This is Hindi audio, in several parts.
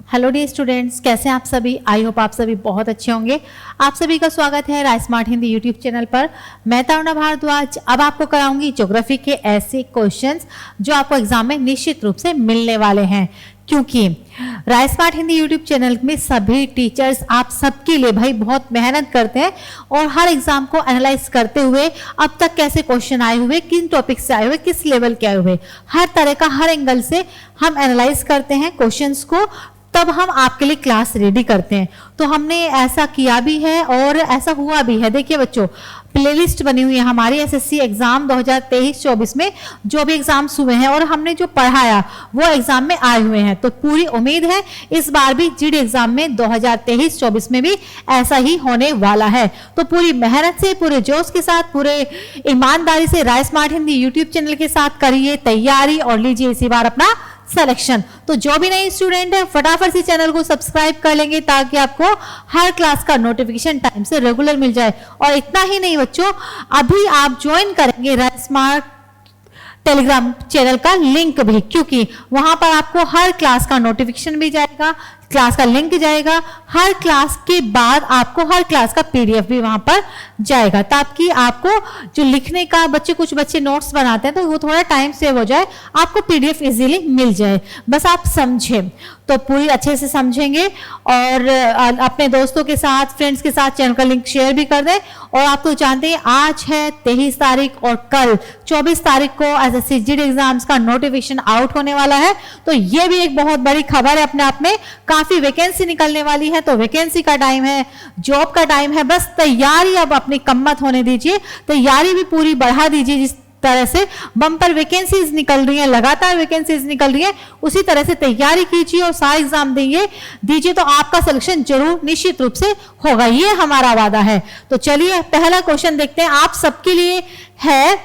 हेलो डियर स्टूडेंट्स, कैसे हैं आप सभी। आई होप आप सभी बहुत अच्छे होंगे। आप सभी का स्वागत है राय स्मार्ट हिंदी यूट्यूब चैनल पर। मैं तरुणा भारद्वाज अब आपको कराऊंगी ज्योग्राफी के ऐसे क्वेश्चंस जो आपको एग्जाम में निश्चित रूप से मिलने वाले हैं, क्योंकि राय स्मार्ट हिंदी यूट्यूब चैनल में सभी टीचर्स आप सबके लिए भाई बहुत मेहनत करते हैं और हर एग्जाम को एनालाइज करते हुए अब तक कैसे क्वेश्चन आए हुए, किन टॉपिक से आए हुए, किस लेवल के आए हुए, हर तरह का हर एंगल से हम एनालाइज करते हैं क्वेश्चंस को, तब हम आपके लिए क्लास रेडी करते हैं। तो हमने ऐसा किया भी है और ऐसा हुआ भी है। देखिए बच्चों, प्लेलिस्ट बनी हुई है हमारी एसएससी एग्जाम 2023-24 में जो भी एग्जाम्स हुए हैं और हमने जो पढ़ाया वो एग्जाम में आए हुए हैं। तो पूरी उम्मीद है इस बार भी जीडी एग्जाम में 2023-24 में भी ऐसा ही होने वाला है। तो पूरी मेहनत से, पूरे जोश के साथ, पूरे ईमानदारी से राय स्मार्ट हिंदी यूट्यूब चैनल के साथ करिए तैयारी और लीजिए इसी बार अपना सिलेक्शन। तो जो भी नए स्टूडेंट है फटाफट से चैनल को सब्सक्राइब कर लेंगे ताकि आपको हर क्लास का नोटिफिकेशन टाइम से रेगुलर मिल जाए। और इतना ही नहीं बच्चों, अभी आप ज्वाइन करेंगे राय स्मार्ट टेलीग्राम चैनल का लिंक भी, क्योंकि वहां पर आपको हर क्लास का नोटिफिकेशन भी जाएगा, क्लास का लिंक जाएगा, हर क्लास के बाद आपको हर क्लास का पीडीएफ भी वहां पर जाएगा, ताकि आपको जो लिखने का कुछ बच्चे नोट्स बनाते हैं तो वो थोड़ा टाइम सेव हो जाए, आपको पीडीएफ इजीली मिल जाए। बस आप समझें तो पूरी अच्छे से समझेंगे और अपने दोस्तों के साथ, फ्रेंड्स के साथ चैनल का लिंक शेयर भी कर दें। और आप तो जानते हैं आज है 23 तारीख और कल 24 तारीख को एसएससी जीडी एग्जाम्स का नोटिफिकेशन आउट होने वाला है। तो ये भी एक बहुत बड़ी खबर है अपने आप में, काफी वैकेंसी निकलने वाली है। तो वैकेंसी का टाइम है, जॉब का टाइम है, बस तैयारी अब अपनी कम मत होने दीजिए, तैयारी भी पूरी बढ़ा दीजिए। जिस तरह से बम्पर वैकेंसीज निकल रही हैं, लगातार वैकेंसीज निकल रही हैं, उसी तरह से तैयारी कीजिए और सारे एग्जाम दीजिए तो आपका सिलेक्शन जरूर निश्चित रूप से होगा, ये हमारा वादा है। तो चलिए पहला क्वेश्चन देखते हैं आप सबके लिए है,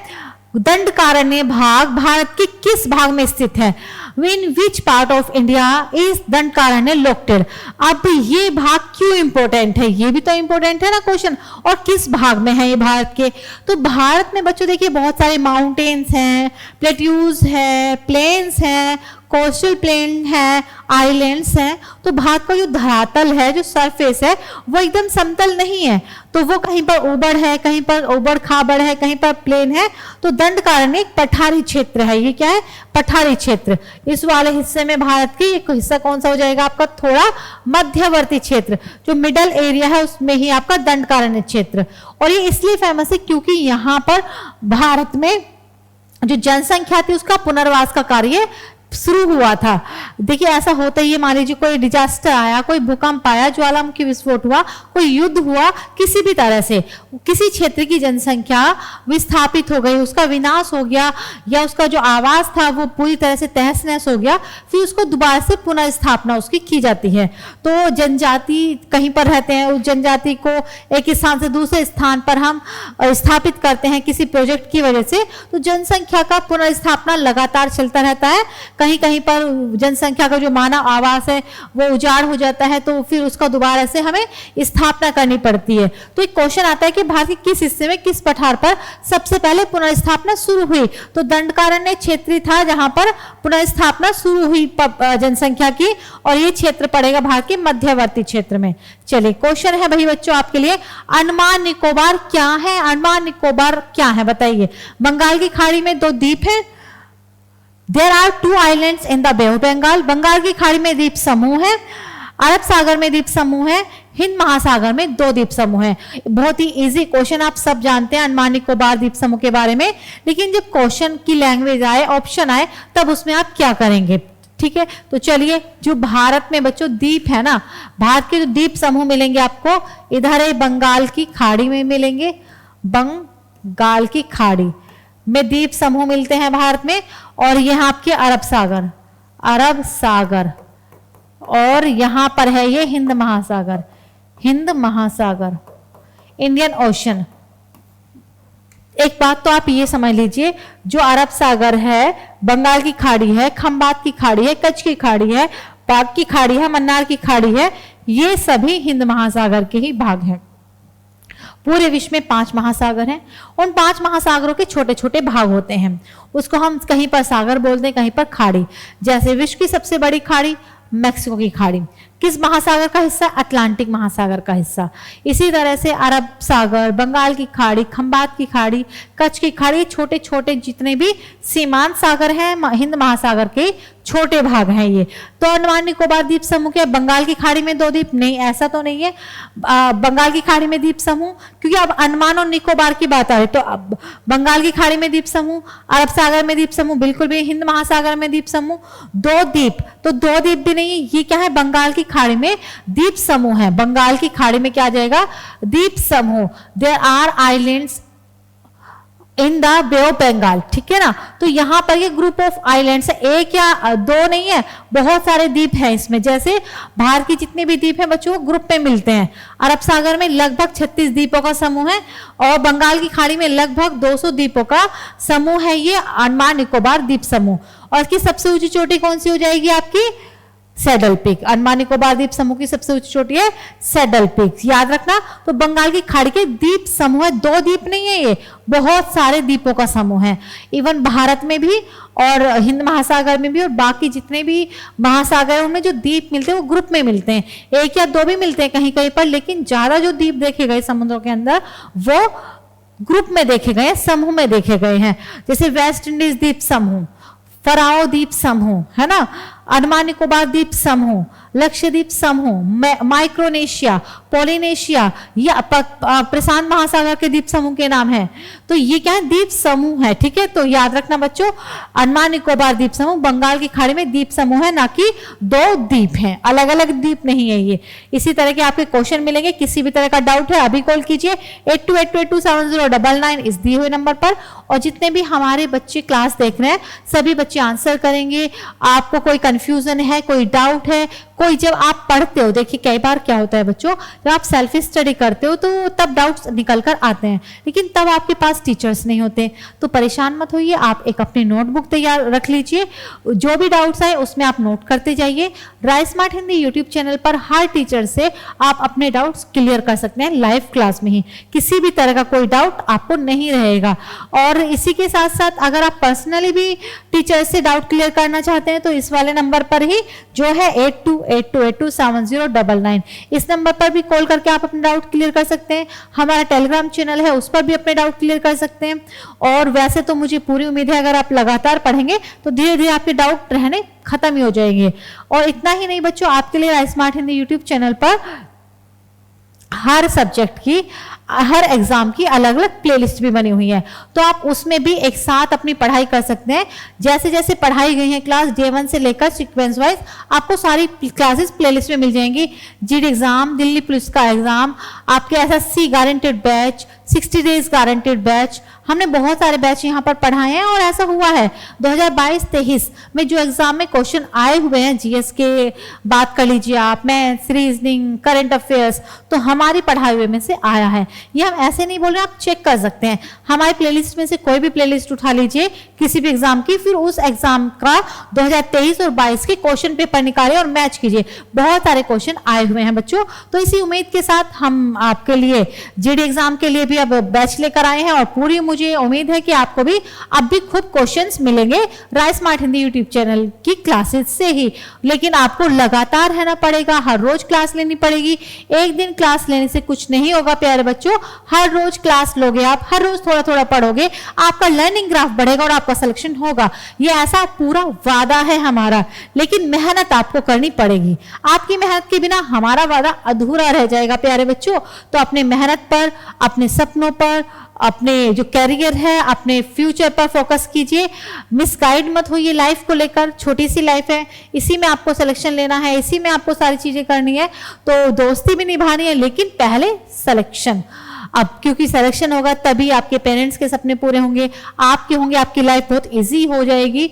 दंडकारण्य भाग भारत के किस भाग में स्थित है? In which part of India is Dandakaranya located? अब ये भाग क्यों इंपॉर्टेंट है? ये भी तो इंपॉर्टेंट है ना क्वेश्चन। और किस भाग में है ये भारत के? तो भारत में बच्चों देखिए बहुत सारे माउंटेन्स हैं, प्लेट्यूज है, प्लेन्स हैं, कोस्टल प्लेन है, आइलैंड्स हैं। तो भारत का जो धरातल है, जो सरफेस है, वो एकदम समतल नहीं है। तो वो कहीं पर ऊबड़ है, कहीं पर ऊबड़ खाबड़ है, कहीं पर प्लेन है। तो दंडकारण्य एक पठारी क्षेत्र है। ये क्या है? पठारी क्षेत्र। इस वाले हिस्से में भारत की एक हिस्सा कौन सा हो जाएगा आपका? थोड़ा मध्यवर्ती क्षेत्र, जो मिडल एरिया है उसमें ही आपका दंडकारण्य क्षेत्र। और ये इसलिए फेमस है क्योंकि यहाँ पर भारत में जो जनसंख्या थी उसका पुनर्वास का कार्य शुरू हुआ था। देखिए ऐसा होता ही है, मान लीजिए कोई डिजास्टर आया, कोई भूकंप आया, ज्वालामुखी विस्फोट हुआ, कोई युद्ध हुआ, किसी भी तरह से किसी क्षेत्र की जनसंख्या विस्थापित हो गई, उसका विनाश हो गया या उसका जो आवास था वो पूरी तरह से तहस नहस हो गया, फिर उसको दोबारा से पुनर्स्थापना उसकी की जाती है। तो जनजाति कहीं पर रहते हैं, उस जनजाति को एक स्थान से दूसरे स्थान पर हम स्थापित करते हैं किसी प्रोजेक्ट की वजह से। तो जनसंख्या का पुनर्स्थापना लगातार चलता रहता है। कहीं कहीं पर जनसंख्या का जो मानव आवास है वो उजाड़ हो जाता है, तो फिर उसका दोबारा से हमें स्थापना करनी पड़ती है। तो एक क्वेश्चन आता है कि भारत के किस हिस्से में, किस पठार पर सबसे पहले पुनर्स्थापना शुरू हुई? तो दंडकारण्य क्षेत्र था जहां पर पुनर्स्थापना शुरू हुई जनसंख्या की, और ये क्षेत्र पड़ेगा भारत के मध्यवर्ती क्षेत्र में। चलिए क्वेश्चन है भाई बच्चों आपके लिए, अंडमान निकोबार क्या है? अंडमान निकोबार क्या है बताइए? बंगाल की खाड़ी में 2 द्वीप है। There are 2 islands in the Bay of Bengal. Bengal की खाड़ी में द्वीप समूह है, अरब सागर में द्वीप समूह है, हिंद महासागर में 2 द्वीप समूह है। बहुत ही इजी क्वेश्चन, आप सब जानते हैं अंडमान निकोबार द्वीप समूह के बारे में। लेकिन जब क्वेश्चन की लैंग्वेज आए, ऑप्शन आए, तब उसमें आप क्या करेंगे? ठीक है, तो चलिए जो भारत में बच्चों द्वीप है ना, भारत के जो द्वीप समूह मिलेंगे आपको, इधर है बंगाल की खाड़ी में मिलेंगे, बंगाल की खाड़ी में द्वीप समूह मिलते हैं भारत में। और यहाँ आपके अरब सागर, अरब सागर, और यहाँ पर है ये हिंद महासागर, हिंद महासागर, इंडियन ओशन। एक बात तो आप ये समझ लीजिए, जो अरब सागर है, बंगाल की खाड़ी है, खंबात की खाड़ी है, कच्छ की खाड़ी है, पाक की खाड़ी है, मन्नार की खाड़ी है, ये सभी हिंद महासागर के ही भाग हैं। पूरे विश्व में 5 महासागर हैं। उन 5 महासागरों के छोटे छोटे भाग होते हैं, उसको हम कहीं पर सागर बोलते हैं, कहीं पर खाड़ी। जैसे विश्व की सबसे बड़ी खाड़ी मैक्सिको की खाड़ी। किस महासागर का हिस्सा? अटलांटिक महासागर का हिस्सा। इसी तरह से अरब सागर, बंगाल की खाड़ी, खंबात की खाड़ी, कच्छ की खाड़ी, छोटे छोटे जितने भी सीमांत सागर हैं हिंद महासागर के छोटे भाग हैं ये। तो अंडमान निकोबार द्वीप समूह क्या? बंगाल की खाड़ी में 2 द्वीप? नहीं, ऐसा तो नहीं है। बंगाल की खाड़ी में द्वीप समूह, क्योंकि अब अंडमान और निकोबार की बात आ रही, तो अब बंगाल की खाड़ी में द्वीप समूह, अरब सागर में द्वीप समूह, बिल्कुल भी हिंद महासागर में द्वीप समूह, 2 द्वीप, तो 2 द्वीप भी नहीं है। ये क्या है? बंगाल की खाड़ी में द्वीप समूह है। बंगाल की खाड़ी में क्या आ जाएगा? द्वीप समूह। There are islands in the Bay of Bengal, ठीक है ना। तो यहां पर ये ग्रुप ऑफ आइलैंड्स है, 1 या 2 नहीं है, बहुत सारे द्वीप हैं इसमें। जैसे भारत की जितने भी द्वीप हैं बच्चों ग्रुप में मिलते हैं। अरब सागर में लगभग 36 द्वीपों का समूह है और बंगाल की खाड़ी में लगभग 200 द्वीपों का समूह है ये अंडमान निकोबार द्वीप समूह। और इसकी सबसे ऊंची चोटी कौन सी हो जाएगी आपकी? Saddle peak. अंडमान निकोबार द्वीप समूह की सबसे ऊंची चोटी है सैडल पीक, याद रखना। तो बंगाल की खाड़ी के द्वीप समूह है, 2 द्वीप नहीं है ये, बहुत सारे द्वीपों का समूह है। इवन भारत में भी और हिंद महासागर में भी और बाकी जितने भी महासागर हैं उनमें जो द्वीप मिलते हैं वो ग्रुप में मिलते हैं। 1 या 2 भी मिलते हैं कहीं कहीं पर, लेकिन ज्यादा जो द्वीप देखे गए समुद्रों के अंदर वो ग्रुप में देखे गए, समूह में देखे गए हैं। जैसे वेस्ट इंडीज द्वीप समूह, फराओ द्वीप समूह, है ना, अंडमान निकोबार द्वीप समूह, लक्षद्वीप समूह, माइक्रोनेशिया, पोलिनेशिया, या प्रशांत महासागर के द्वीप समूह के नाम है। तो ये क्या है? द्वीप समूह है, ठीक है। तो याद रखना बच्चों, अंडमान निकोबार द्वीप समूह बंगाल की खाड़ी में द्वीप समूह है, ना कि 2 द्वीप हैं, अलग अलग द्वीप नहीं है ये। इसी तरह के आपके क्वेश्चन मिलेंगे। किसी भी तरह का डाउट है अभी कॉल कीजिए 8282270999 इस दिए हुए नंबर पर। और जितने भी हमारे बच्चे क्लास देख रहे हैं सभी बच्चे आंसर करेंगे। आपको कोई कंफ्यूजन है, कोई डाउट है, कोई, जब आप पढ़ते हो, देखिए कई बार क्या होता है बच्चों, जब आप सेल्फ स्टडी करते हो तो तब डाउट्स निकल कर आते हैं, लेकिन तब आपके पास टीचर्स नहीं होते। तो परेशान मत होइए, आप एक अपनी नोटबुक तैयार रख लीजिए, जो भी डाउट्स आए उसमें आप नोट करते जाइए। Rice smart Hindi YouTube channel पर हर टीचर से आप अपने डाउट्स क्लियर कर सकते हैं लाइव क्लास में ही, किसी भी तरह का कोई डाउट आपको नहीं रहेगा। और इसी के साथ साथ अगर आप पर्सनली भी टीचर से डाउट क्लियर करना चाहते हैं तो इस वाले नंबर पर ही, जो है 8282270999, इस नंबर पर भी कॉल करके आप अपने डाउट क्लियर कर सकते हैं। हमारा टेलीग्राम चैनल है, उस पर भी अपने डाउट क्लियर कर सकते हैं। और वैसे तो मुझे पूरी उम्मीद है अगर आप लगातार पढ़ेंगे तो धीरे धीरे आपके डाउट रहने खत्म ही हो जाएंगे। और इतना ही नहीं बच्चों, आपके लिए rice smart Hindi YouTube channel पर हर सब्जेक्ट की, हर एग्जाम की अलग अलग प्लेलिस्ट भी बनी हुई है, तो आप उसमें भी एक साथ अपनी पढ़ाई कर सकते हैं। जैसे जैसे पढ़ाई गई है क्लास J1 से लेकर सीक्वेंस वाइज आपको सारी क्लासेस प्लेलिस्ट में मिल जाएंगी। जीडी एग्जाम, दिल्ली पुलिस का एग्जाम, आपके SSC guaranteed batch, 60 days guaranteed batch, हमने बहुत सारे बैच यहाँ पर पढ़ाए हैं। और ऐसा हुआ है 2022-23 में जो एग्जाम में क्वेश्चन आए हुए हैं, जीएस के बात कर लीजिए आप, मैथ्स, रीजनिंग, करंट अफेयर्स, तो हमारी पढ़ाई हुए में से आया है। ये हम ऐसे नहीं बोल रहे, आप चेक कर सकते हैं हमारी प्लेलिस्ट में से कोई भी प्लेलिस्ट उठा लीजिए किसी भी एग्जाम की, फिर उस एग्जाम का 2023 और 22 के क्वेश्चन पेपर निकालिए और मैच कीजिए। बहुत सारे क्वेश्चन आए हुए हैं बच्चों। तो इसी उम्मीद के साथ हम आपके लिए जीडी एग्जाम के लिए भी अब बैच लेकर आए हैं और पूरी मुझे उम्मीद है कि आपको भी अब भी खुद क्वेश्चंस मिलेंगे rice smart Hindi YouTube channel की क्लासेस से ही। लेकिन आपको लगातार रहना पड़ेगा, हर रोज क्लास लेनी पड़ेगी। एक दिन क्लास लेने से कुछ नहीं होगा प्यारे बच्चों, हर रोज क्लास लोगे आप, हर रोज थोड़ा थोड़ा पढ़ोगे, आपका लर्निंग ग्राफ बढ़ेगा और आपका सिलेक्शन होगा। ये ऐसा पूरा वादा है हमारा, लेकिन मेहनत आपको करनी पड़ेगी। आपकी मेहनत के बिना हमारा वादा अधूरा रह जाएगा प्यारे बच्चों। तो अपने मेहनत पर, अपने सपनों पर, अपने जो कैरियर है, अपने फ्यूचर पर फोकस कीजिए। मिसगाइड मत होइए लाइफ को लेकर, छोटी सी लाइफ है, इसी में आपको सिलेक्शन लेना है, इसी में आपको सारी चीजें करनी है। तो दोस्ती भी निभानी है, लेकिन पहले सिलेक्शन। अब क्योंकि सिलेक्शन होगा तभी आपके पेरेंट्स के सपने पूरे होंगे, आपके होंगे, आपकी लाइफ बहुत इजी हो जाएगी।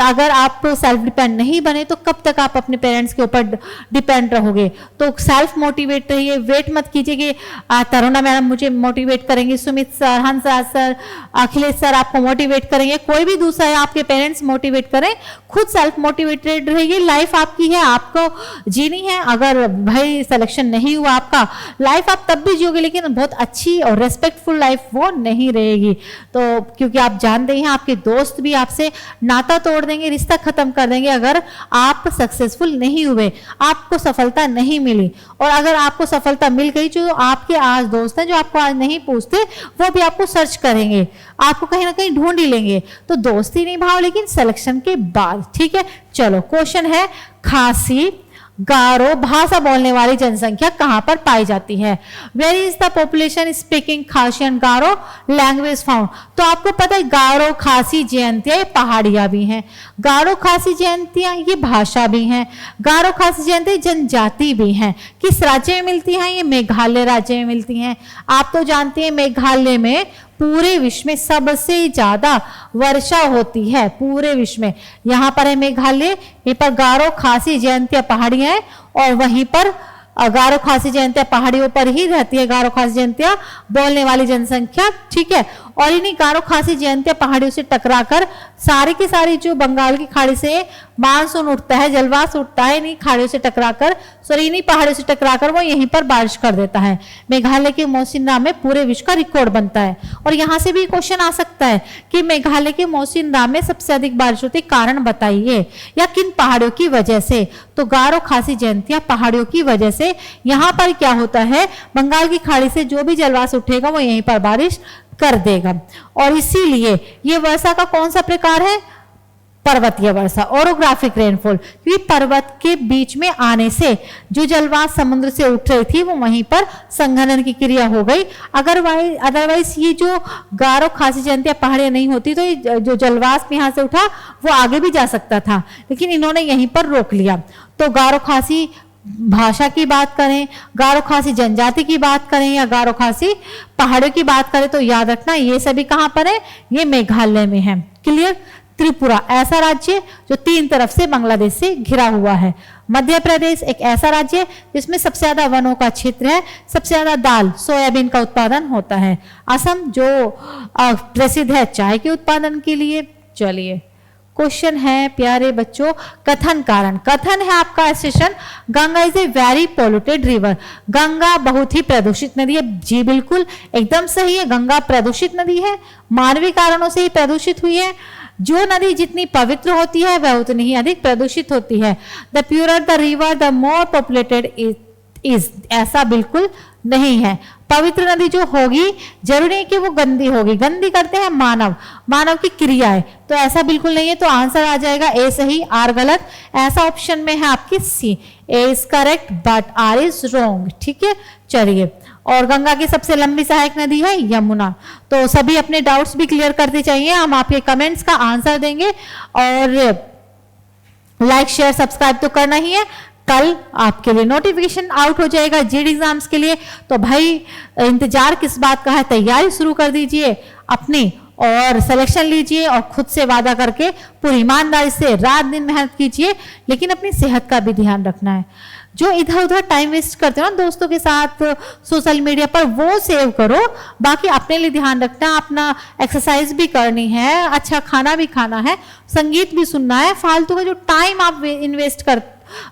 अगर आप सेल्फ डिपेंड नहीं बने तो कब तक आप अपने पेरेंट्स के ऊपर डिपेंड रहोगे। तो सेल्फ मोटिवेट रहिए, वेट मत कीजिए कि तरुणा मैडम मुझे मोटिवेट करेंगे, Sumit sir, Hansraj sir, Akhilesh sir आपको मोटिवेट करेंगे, कोई भी दूसरा है आपके पेरेंट्स मोटिवेट करें, खुद सेल्फ मोटिवेटेड रहिए। लाइफ आपकी है, आपको जीनी है। अगर भाई सिलेक्शन नहीं हुआ आपका, लाइफ आप तब भी जियोगे लेकिन बहुत अच्छी अच्छी और रेस्पेक्टफुल लाइफ वो नहीं रहेगी। तो क्योंकि आप जानते हैं आपके दोस्त भी आपसे नाता तोड़ देंगे, रिश्ता खत्म कर देंगे अगर आप सक्सेसफुल नहीं हुए, आपको सफलता नहीं मिली। और अगर आपको सफलता मिल गई, जो आपके आज दोस्त हैं जो आपको आज नहीं पूछते, वो भी आपको सर्च करेंगे, आपको कहीं ना कहीं ढूंढ ही लेंगे। तो दोस्ती निभाओ लेकिन सिलेक्शन के बाद, ठीक है। चलो क्वेश्चन है, खासी गारो भाषा बोलने वाली जनसंख्या कहां पर पाई जाती है? Where is the population speaking Khasi and Garo language found? तो आपको पता है गारो, खासी, जयंतिया ये पहाड़ियां भी हैं। गारो, खासी, जयंतिया ये भाषा भी हैं। गारो, खासी, जयंतिया जनजाति भी हैं। किस राज्य में मिलती हैं? ये मेघालय राज्य में मिलती हैं। आप तो जानते हैं मेघालय में पूरे विश्व में सबसे ज्यादा वर्षा होती है, पूरे विश्व में। यहाँ पर है मेघालय, यहाँ पर गारो, खासी, जयंतिया पहाड़ियां हैं और वहीं पर गारो, खासी, जयंतिया पहाड़ियों पर ही रहती है गारो, खासी, जयंतिया बोलने वाली जनसंख्या, ठीक है। और इन्हीं गारो, खासी, जयंतिया पहाड़ियों से टकराकर सारी की सारी जो बंगाल की खाड़ी से मानसून उठता है, जलवायु उठता है, इन्हीं खाड़ियों से टकराकर, सॉरी इन्हीं पहाड़ियों से टकराकर वो यहीं पर बारिश कर देता है। मेघालय के मौसिनराम में पूरे विश्व का रिकॉर्ड बनता है। और यहाँ से भी क्वेश्चन आ सकता है कि मेघालय के मौसिनराम में सबसे अधिक बारिश होती है, कारण बताइए, या किन पहाड़ियों की वजह से? तो गारो, खासी, जयंतिया पहाड़ियों की वजह से। यहाँ पर क्या होता है, बंगाल की खाड़ी से जो भी जलवायु उठेगा वो यहीं पर बारिश कर देगा। और इसीलिए ये वर्षा का कौन सा प्रकार है? पर्वतीय वर्षा, ओरोग्राफिक रेनफॉल। क्योंकि पर्वत के बीच में आने से जो जलवायु समुद्र से उठ रही थी वो वहीं पर संघनन की क्रिया हो गई। अदरवाइज ये जो गारो, खासी, जयंतिया पहाड़ियां नहीं होती तो ये जो जलवाष्प यहाँ से उठा वो आगे भी जा सकता था, लेकिन इन्होंने यहीं पर रोक लिया। तो गारो, खासी भाषा की बात करें, गारो, खासी जनजाति की बात करें या गारो, खासी पहाड़ों की बात करें, तो याद रखना ये सभी कहां पर है? ये मेघालय में है। क्लियर? त्रिपुरा ऐसा राज्य जो 3 तरफ से बांग्लादेश से घिरा हुआ है। मध्य प्रदेश एक ऐसा राज्य जिसमें सबसे ज्यादा वनों का क्षेत्र है, सबसे ज्यादा दाल, सोयाबीन का उत्पादन होता है। असम जो प्रसिद्ध है चाय के उत्पादन के लिए। चलिए क्वेश्चन है प्यारे बच्चों, कथन कारण। कथन है आपका session, Ganga is a very polluted river. Ganga बहुत ही प्रदूषित नदी है। जी बिल्कुल, एकदम सही है, गंगा प्रदूषित नदी है, मानवीय कारणों से ही प्रदूषित हुई है। जो नदी जितनी पवित्र होती है वह उतनी ही अधिक प्रदूषित होती है। The purer the river the more populated is. ऐसा बिल्कुल नहीं है। पवित्र नदी जो होगी जरूरी है कि वो गंदी होगी, गंदी करते हैं मानव की क्रिया है, तो ऐसा बिल्कुल नहीं है। तो आंसर आ जाएगा ए सही, आर गलत। ऐसा ऑप्शन में है आपकी C, A is correct but R is wrong, ठीक है। चलिए, और गंगा की सबसे लंबी सहायक नदी है यमुना। तो सभी अपने डाउट्स भी क्लियर करते चाहिए, हम आपके कमेंट्स का आंसर देंगे। और लाइक शेयर सब्सक्राइब तो करना ही है। कल आपके लिए नोटिफिकेशन आउट हो जाएगा जीड एग्जाम्स के लिए, तो भाई इंतजार किस बात का है, तैयारी शुरू कर दीजिए अपनी और सिलेक्शन लीजिए और खुद से वादा करके पूरी ईमानदारी से रात दिन मेहनत कीजिए, लेकिन अपनी सेहत का भी ध्यान रखना है। जो इधर उधर टाइम वेस्ट करते हो ना दोस्तों के साथ सोशल मीडिया पर, वो सेव करो। बाकी अपने लिए ध्यान रखना, अपना एक्सरसाइज भी करनी है, अच्छा खाना भी खाना है, संगीत भी सुनना है। फालतू का जो टाइम आप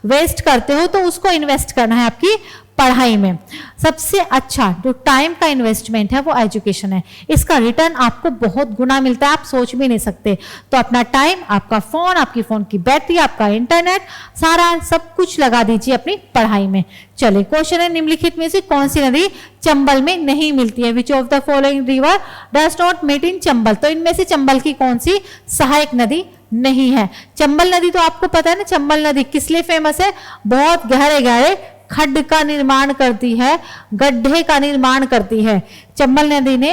वेस्ट करते हो तो उसको इन्वेस्ट करना है आपकी पढ़ाई में। सबसे अच्छा जो टाइम का इन्वेस्टमेंट है वो एजुकेशन है, इसका रिटर्न आपको बहुत गुना मिलता है, आप सोच भी नहीं सकते। तो अपना टाइम, आपका फोन, आपकी फोन की बैटरी, आपका इंटरनेट, सारा सब कुछ लगा दीजिए अपनी पढ़ाई में। चलिए क्वेश्चन है, निम्नलिखित में से कौन सी नदी चंबल में नहीं मिलती है? Which of the following river does not meet in Chambal? तो इनमें से चंबल की कौन सी सहायक नदी नहीं है? चंबल नदी तो आपको पता है ना, चंबल नदी किस लिए फेमस है? बहुत गहरे गहरे खड्ड का निर्माण करती है, गड्ढे का निर्माण करती है। चंबल नदी ने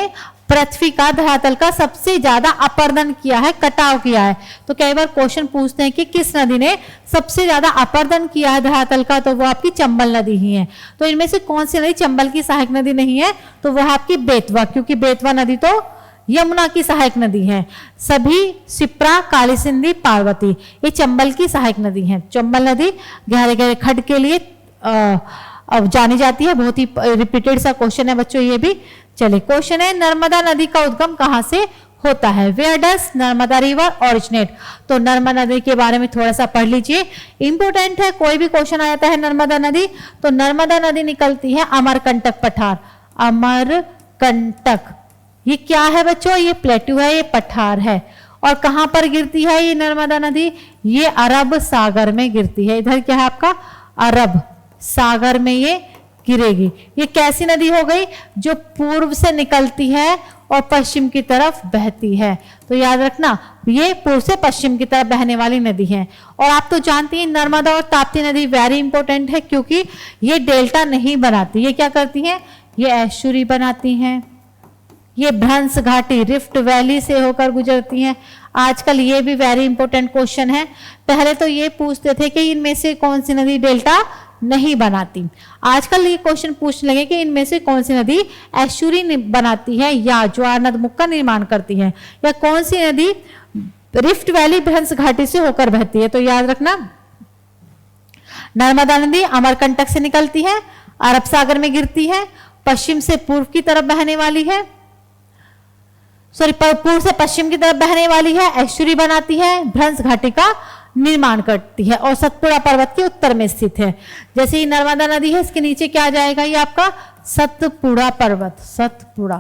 पृथ्वी का, धरातल का सबसे ज्यादा अपर्दन किया है, कटाव किया है। तो कई बार क्वेश्चन पूछते हैं कि किस नदी ने सबसे ज्यादा अपर्दन किया है धरातल का, तो वो आपकी चंबल नदी ही है। तो इनमें से कौन सी नदी चंबल की सहायक नदी नहीं है? तो वह आपकी बेतवा, क्योंकि बेतवा नदी तो यमुना की सहायक नदी है। सभी शिप्रा, काली सिंधी, पार्वती ये चंबल की सहायक नदी है। चंबल नदी गहरे गहरे खड्ड के लिए अब जानी जाती है। बहुत ही रिपीटेड सा क्वेश्चन है बच्चों ये भी। चलिए क्वेश्चन है, नर्मदा नदी का उद्गम कहां से होता है? Where does Narmada river originate? तो नर्मदा नदी के बारे में थोड़ा सा पढ़ लीजिए, इंपोर्टेंट है। कोई भी क्वेश्चन आ जाता है नर्मदा नदी, तो नर्मदा नदी निकलती है अमरकंटक पठार, अमरकंटक कंटक। ये क्या है बच्चों? ये प्लेटू है, ये पठार है। और कहां पर गिरती है ये नर्मदा नदी? ये अरब सागर में गिरती है। इधर क्या है आपका? अरब सागर में ये गिरेगी। ये कैसी नदी हो गई? जो पूर्व से निकलती है और पश्चिम की तरफ बहती है। तो याद रखना, ये पूर्व से पश्चिम की तरफ बहने वाली नदी है। और आप तो जानती हैं नर्मदा और ताप्ती नदी वेरी इंपॉर्टेंट है, क्योंकि ये डेल्टा नहीं बनाती। ये क्या करती हैं? ये एस्चुरी बनाती हैं। ये भ्रंश घाटी रिफ्ट वैली से होकर गुजरती हैं। आजकल ये भी वेरी इंपॉर्टेंट क्वेश्चन है। पहले तो ये पूछते थे कि इनमें से कौन सी नदी डेल्टा नहीं बनाती। आजकल ये क्वेश्चन पूछने लगे कि इनमें से कौन सी नदी एस्चुरी बनाती है या ज्वार नदमुख का निर्माण करती है, या कौन सी नदी रिफ्ट वैली भ्रंश घाटी से होकर बहती है। तो याद रखना, नर्मदा नदी अमरकंटक से निकलती है, अरब सागर में गिरती है, पश्चिम से पूर्व की तरफ बहने वाली है, पूर्व से पश्चिम की तरफ बहने वाली है, एस्चुरी बनाती है, भ्रंश घाटी का निर्माण करती है और सतपुड़ा पर्वत के उत्तर में स्थित है। जैसे ही नर्मदा नदी है, इसके नीचे क्या आ जाएगा? ये आपका सतपुड़ा पर्वत, सतपुड़ा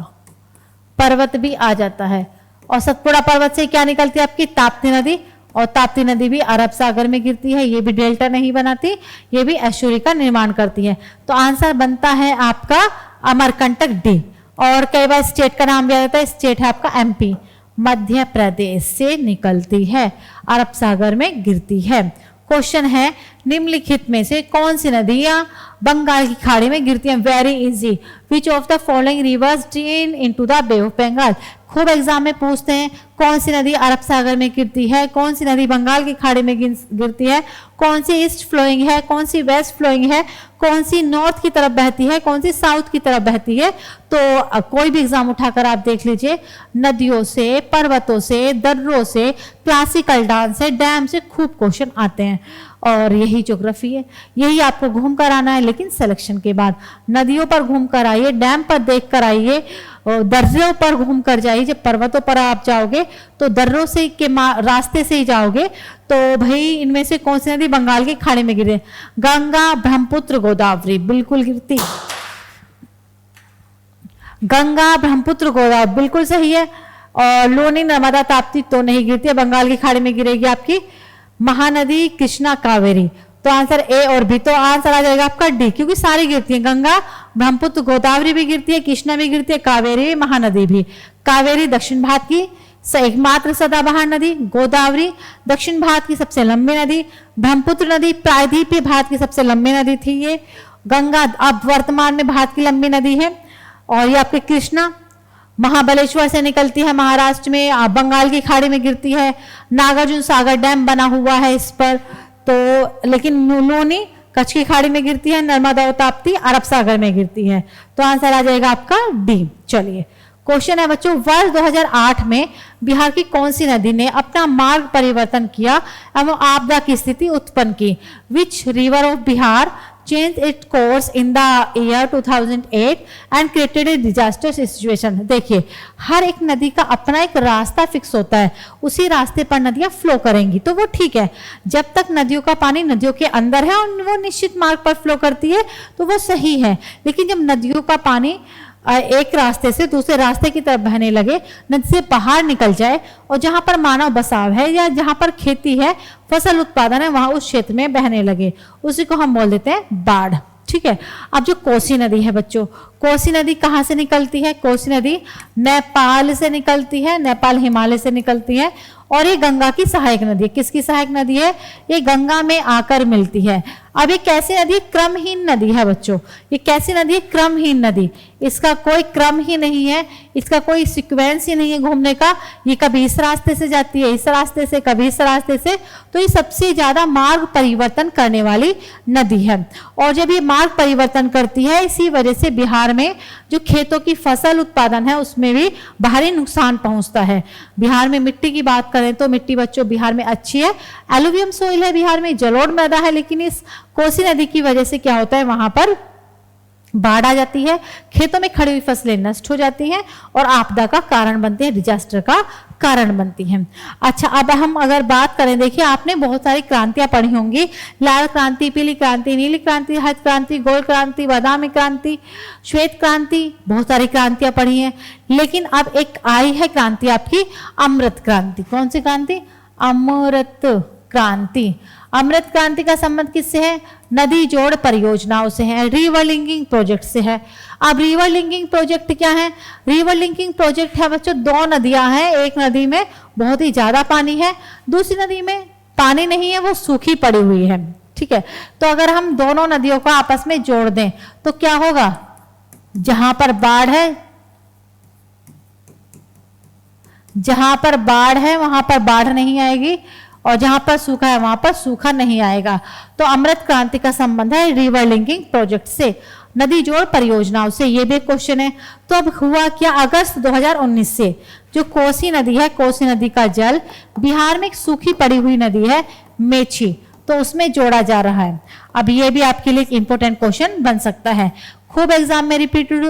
पर्वत भी आ जाता है। और सतपुड़ा पर्वत से क्या निकलती है? आपकी ताप्ती नदी। और ताप्ती नदी भी अरब सागर में गिरती है। ये भी डेल्टा नहीं बनाती, ये भी एस्चुरी का निर्माण करती है। तो आंसर बनता है आपका अमरकंटक डी। और कई बार स्टेट का नाम दिया जाता है, स्टेट है आपका एमपी, मध्य प्रदेश से निकलती है, अरब सागर में गिरती है। क्वेश्चन है, निम्नलिखित में से कौन सी नदियां बंगाल की खाड़ी में गिरती हैं? Very easy. Which of the following rivers drain into the Bay of Bengal? खूब एग्जाम में पूछते हैं, कौन सी नदी अरब सागर में गिरती है, कौन सी नदी बंगाल की खाड़ी में गिरती है, कौन सी ईस्ट फ्लोइंग है, कौन सी वेस्ट फ्लोइंग है, कौन सी नॉर्थ की तरफ बहती है, कौन सी साउथ की तरफ बहती है। तो कोई भी एग्जाम उठाकर आप देख लीजिए, नदियों से, पर्वतों से, दर्रों से, क्लासिकल डांस से, डैम से खूब क्वेश्चन आते हैं। और यही ज्योग्राफी है, यही आपको घूम कर आना है। लेकिन सिलेक्शन के बाद नदियों पर घूम कर आइए, डैम पर देख कर आइए, दर्रों पर घूम कर जाइए। जब पर्वतों पर आप जाओगे तो दर्रों से के रास्ते से ही जाओगे। तो भाई इनमें से कौन सी नदी बंगाल की खाड़ी में गिरे? गंगा, ब्रह्मपुत्र, गोदावरी। बिल्कुल गिरती, गंगा, ब्रह्मपुत्र, गोदावरी बिल्कुल सही है। और लोनी, नर्मदा, ताप्ती तो नहीं गिरती है, बंगाल की खाड़ी में गिरेगी आपकी महानदी, कृष्णा, कावेरी। तो आंसर ए और बी। तो आंसर आ जाएगा आपका डी, क्योंकि सारी गिरती है। गंगा, ब्रह्मपुत्र, गोदावरी भी गिरती है, कृष्णा भी गिरती है, कावेरी भी, महानदी भी। कावेरी दक्षिण भारत की एकमात्र सदाबहार नदी, गोदावरी दक्षिण भारत की सबसे लंबी नदी, ब्रह्मपुत्र नदी प्रायद्वीपीय भारत की सबसे लंबी नदी थी ये, गंगा अब वर्तमान में भारत की लंबी नदी है। और ये आपके कृष्णा महाबलेश्वर से निकलती है, महाराष्ट्र में, बंगाल की खाड़ी में गिरती है, नागार्जुन सागर डैम बना हुआ है इस पर। तो लेकिन लोनी कच्छ की खाड़ी में गिरती है, नर्मदा और ताप्ती अरब सागर में गिरती है। तो आंसर आ जाएगा आपका डी। चलिए क्वेश्चन है बच्चों, वर्ष 2008 में बिहार की कौन सी नदी ने अपना मार्ग परिवर्तन किया एवं आपदा की स्थिति उत्पन्न की? Which river of Bihar changed its course in the year 2008 and created a disaster situation? देखिए, हर एक नदी का अपना एक रास्ता फिक्स होता है, उसी रास्ते पर नदियां फ्लो करेंगी तो वो ठीक है। जब तक नदियों का पानी नदियों के अंदर है और वो निश्चित मार्ग पर फ्लो करती है तो वो सही है। लेकिन जब नदियों का पानी एक रास्ते से दूसरे रास्ते की तरफ बहने लगे, नदी से बाहर निकल जाए और जहां पर मानव बसाव है या जहां पर खेती है, फसल उत्पादन है, वहां उस क्षेत्र में बहने लगे, उसी को हम बोल देते हैं बाढ़। ठीक है। अब जो कोसी नदी है बच्चों, कोसी नदी कहाँ से निकलती है? कोसी नदी नेपाल से निकलती है, नेपाल हिमालय से निकलती है और ये गंगा की सहायक नदी है। किसकी सहायक नदी है? ये गंगा में आकर मिलती है। अब ये कैसी नदी? क्रमहीन नदी है बच्चों। ये कैसी नदी है? क्रमहीन नदी। इसका कोई क्रम ही नहीं है, इसका कोई सीक्वेंस ही नहीं है घूमने का। ये कभी इस रास्ते से जाती है, इस रास्ते से, कभी इस रास्ते से। तो ये सबसे ज्यादा मार्ग परिवर्तन करने वाली नदी है। और जब ये मार्ग परिवर्तन करती है, इसी वजह से बिहार में जो खेतों की फसल उत्पादन है उसमें भी भारी नुकसान पहुंचता है। बिहार में मिट्टी की बात करें तो मिट्टी बच्चों बिहार में अच्छी है, एलुवियम सोइल है बिहार में, जलोढ़ मृदा है। लेकिन इस कोसी नदी की वजह से क्या होता है, वहां पर बाढ़ आ जाती है, खेतों में खड़ी हुई फसलें नष्ट हो जाती हैं और आपदा का कारण बनते हैं, डिजास्टर का कारण बनती हैं। अच्छा, अब हम अगर बात करें, देखिए आपने बहुत सारी क्रांतियां पढ़ी होंगी, लाल क्रांति, पीली क्रांति, नीली क्रांति, हरित क्रांति, गोल्ड क्रांति, बादामी क्रांति, श्वेत क्रांति, बहुत सारी क्रांतियां पढ़ी हैं। लेकिन अब एक आई है क्रांति आपकी अमृत क्रांति। कौन सी क्रांति? अमृत क्रांति। अमृत क्रांति का संबंध किससे है? नदी जोड़ परियोजनाओं से है, रिवर लिंकिंग प्रोजेक्ट से है। अब रिवर लिंकिंग प्रोजेक्ट क्या है? रिवर लिंकिंग प्रोजेक्ट है बच्चों, दो नदियां हैं, एक नदी में बहुत ही ज्यादा पानी है, दूसरी नदी में पानी नहीं है, वो सूखी पड़ी हुई है। ठीक है, तो अगर हम दोनों नदियों को आपस में जोड़ दें तो क्या होगा? जहां पर बाढ़ है, जहां पर बाढ़ है वहां पर बाढ़ नहीं आएगी, और जहां पर सूखा है वहां पर सूखा नहीं आएगा। तो अमृत क्रांति का संबंध है रिवर लिंकिंग प्रोजेक्ट से, नदी जोड़ परियोजनाओं से। ये भी क्वेश्चन है। तो अब हुआ क्या? अगस्त 2019 से जो कोसी नदी है, कोसी नदी का जल बिहार में एक सूखी पड़ी हुई नदी है मेची, तो उसमें जोड़ा जा रहा है। अब ये भी आपके लिए एक इंपॉर्टेंट क्वेश्चन बन सकता है, खूब एग्जाम में रिपीटेड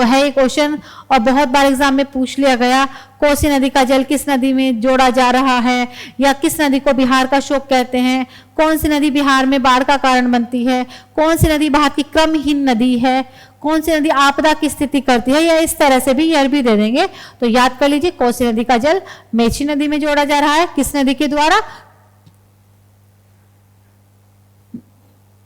है ये क्वेश्चन और बहुत बार एग्जाम में पूछ लिया गया। कोसी नदी का जल किस नदी में जोड़ा जा रहा है, या किस नदी को बिहार का शोक कहते हैं, कौन सी नदी बिहार में बाढ़ का कारण बनती है, कौन सी नदी बाढ़ की क्रमहीन नदी है, कौन सी नदी आपदा की स्थिति करती है, या इस तरह से भी ईयर भी दे देंगे। तो याद कर लीजिए, कोसी नदी का जल मेची नदी में जोड़ा जा रहा है, किस नदी के द्वारा?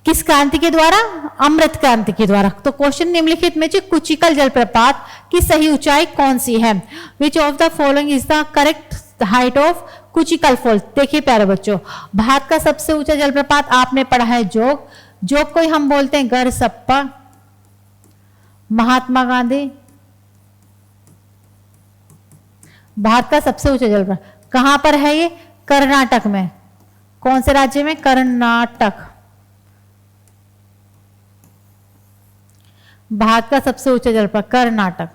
किस क्रांति के द्वारा? अमृत क्रांति के द्वारा। तो क्वेश्चन निम्नलिखित में से कुचिकल जलप्रपात की सही ऊंचाई कौन सी है? Which of the following is the correct height of Kunchikal fall? देखिए प्यारे बच्चों, भारत का सबसे ऊंचा जलप्रपात आपने पढ़ा है जोग। जोग को हम बोलते हैं गरसप्पा। महात्मा गांधी, भारत का सबसे ऊंचा जलप्रपात कहां पर है? ये कर्नाटक में। कौन से राज्य में? कर्नाटक। भारत का सबसे ऊंचा जलप्रपात कर्नाटक,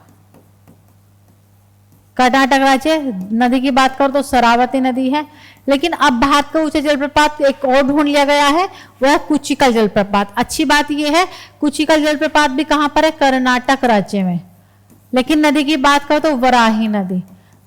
कर्नाटक राज्य। नदी की बात करो तो शरावती नदी है, लेकिन अब भारत का ऊंचा जलप्रपात एक और ढूंढ लिया गया है, वह कुचिकल जलप्रपात। अच्छी बात यह है, कुचिकल जलप्रपात भी कहां पर है? कर्नाटक राज्य में। लेकिन नदी की बात करो तो वराही नदी,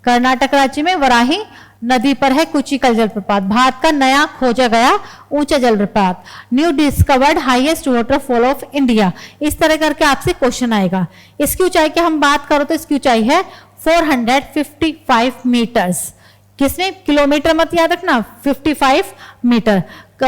कर्नाटक राज्य में वराही नदी पर है कुचिकल जलप्रपात। भारत का नया खोजा गया ऊंचा जलप्रपात, new discovered highest waterfall of India. इस तरह करके आपसे क्वेश्चन आएगा। इसकी ऊंचाई की हम बात करो तो इसकी ऊंचाई है 455 मीटर्स। किसमें? किलोमीटर मत याद रखना, 55 मीटर।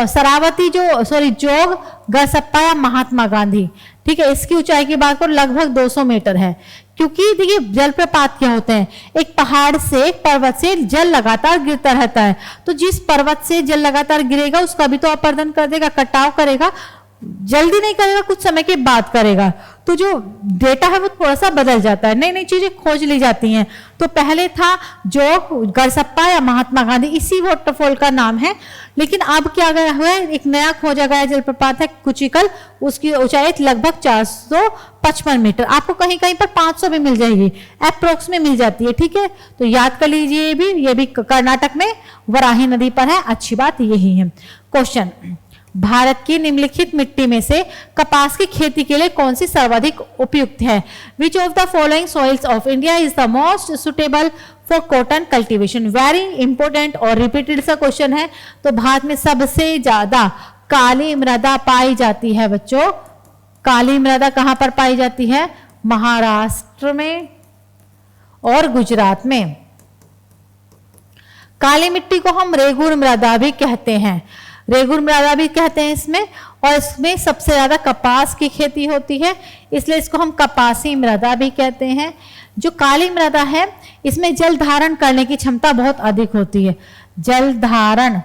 शरावती जोग, गरसप्पा या महात्मा गांधी। ठीक है, इसकी ऊंचाई की बात करो लगभग 200 मीटर है। क्योंकि देखिए जलप्रपात क्या होते हैं? एक पहाड़ से, एक पर्वत से जल लगातार गिरता रहता है, तो जिस पर्वत से जल लगातार गिरेगा उसका भी तो अपर्दन कर देगा, कटाव करेगा। जल्दी नहीं करेगा, कुछ समय के बाद करेगा, तो जो डेटा है वो थोड़ा सा बदल जाता है, नई नई चीजें खोज ली जाती हैं। तो पहले था जो गरसप्पा या महात्मा गांधी, इसी वाटरफॉल का नाम है। लेकिन अब क्या गया हुआ है, एक नया खोजा गया जलप्रपात है कुचिकल, उसकी ऊंचाई लगभग 455 मीटर। आपको कहीं कहीं पर 500 भी मिल जाएगी, अप्रोक्स में मिल जाती है। ठीक है, तो याद कर लीजिए, ये भी कर्नाटक में वराही नदी पर है। अच्छी बात यही है। क्वेश्चन, भारत की निम्नलिखित मिट्टी में से कपास की खेती के लिए कौन सी सर्वाधिक उपयुक्त है? Which of the following soils of India is the most suitable for cotton cultivation? Very important और रिपीटेड सा क्वेश्चन है। तो भारत में सबसे ज्यादा काली मृदा पाई जाती है बच्चों। काली मृदा कहां पर पाई जाती है? महाराष्ट्र में और गुजरात में। काली मिट्टी को हम रेगुर मृदा भी कहते हैं, रेगुर मृदा भी कहते हैं इसमें, और इसमें सबसे ज्यादा कपास की खेती होती है, इसलिए इसको हम कपासी मृदा भी कहते हैं। जो काली मृदा है इसमें जल धारण करने की क्षमता बहुत अधिक होती है, जल धारण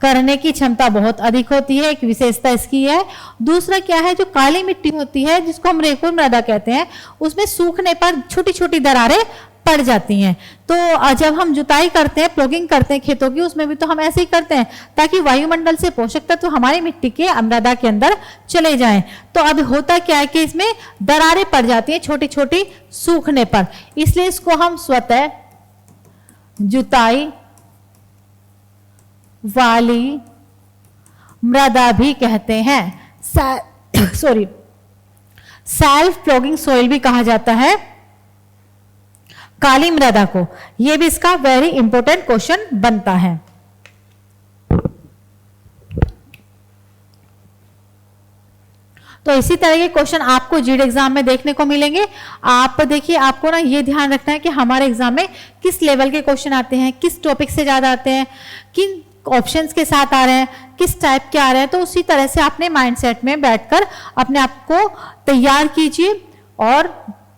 करने की क्षमता बहुत अधिक होती है, एक विशेषता इसकी है। दूसरा क्या है, जो काली मिट्टी होती है जिसको हम रेगुर मृदा कहते हैं, उसमें सूखने पर छोटी छोटी दरारें पड़ जाती हैं। तो जब हम जुताई करते हैं, प्लॉगिंग करते हैं खेतों की, उसमें भी तो हम ऐसे ही करते हैं ताकि वायुमंडल से पोषक तत्व तो हमारी मिट्टी के मृदा के अंदर चले जाएं। तो अब होता क्या है कि इसमें दरारें पड़ जाती हैं छोटी छोटी सूखने पर, इसलिए इसको हम स्वतः जुताई वाली मृदा भी कहते हैं। सेल्फ प्लॉगिंग सोइल भी कहा जाता है काली मृदा को। यह भी इसका वेरी इंपॉर्टेंट क्वेश्चन बनता है। तो इसी तरह के क्वेश्चन आपको जीडी एग्जाम में देखने को मिलेंगे। आप देखिए, आपको ना ये ध्यान रखना है कि हमारे एग्जाम में किस लेवल के क्वेश्चन आते हैं, किस टॉपिक से ज्यादा आते हैं, किन ऑप्शंस के साथ आ रहे हैं, किस टाइप के आ रहे हैं। तो उसी तरह से अपने माइंडसेट में बैठकर अपने आप को तैयार कीजिए और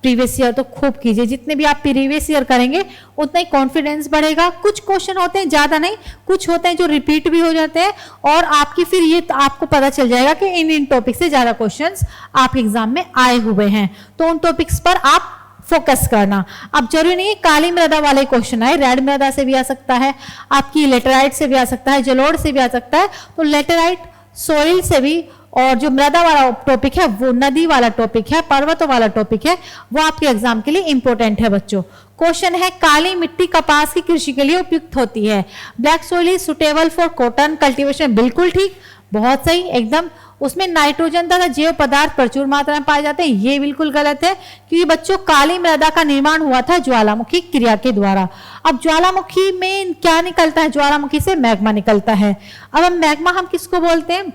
प्रीवियस ईयर तो खूब कीजिए। जितने भी आप प्रीवियस ईयर करेंगे उतना ही कॉन्फिडेंस बढ़ेगा। कुछ क्वेश्चन होते हैं, ज्यादा नहीं, कुछ होते हैं जो रिपीट भी हो जाते हैं और आपकी फिर ये आपको पता चल जाएगा कि इन टॉपिक से ज्यादा क्वेश्चंस आपके एग्जाम में आए हुए हैं। तो उन टॉपिक्स पर आप फोकस करना। अब जरूरी नहीं है काली मृदा वाले क्वेश्चन आए, रेड मृदा से भी आ सकता है, आपकी लेटेराइट से भी आ सकता है, जलोढ़ से भी आ सकता है। तो लेटेराइट सोइल से भी, और जो मृदा वाला टॉपिक है वो नदी वाला टॉपिक है, पर्वतों वाला टॉपिक है, वो आपके एग्जाम के लिए इंपॉर्टेंट है बच्चों। क्वेश्चन है काली मिट्टी कपास की कृषि के लिए उपयुक्त होती है। Black soil is suitable for cotton cultivation. बिल्कुल ठीक, बहुत सही एकदम। उसमें नाइट्रोजन तथा जैव पदार्थ प्रचुर मात्रा में पाए जाते हैं। ये बिल्कुल गलत है, क्योंकि बच्चों काली मृदा का निर्माण हुआ था ज्वालामुखी क्रिया के द्वारा। अब ज्वालामुखी में क्या निकलता है? ज्वालामुखी से मैग्मा निकलता है। अब हम मैग्मा हम किसको बोलते हैं?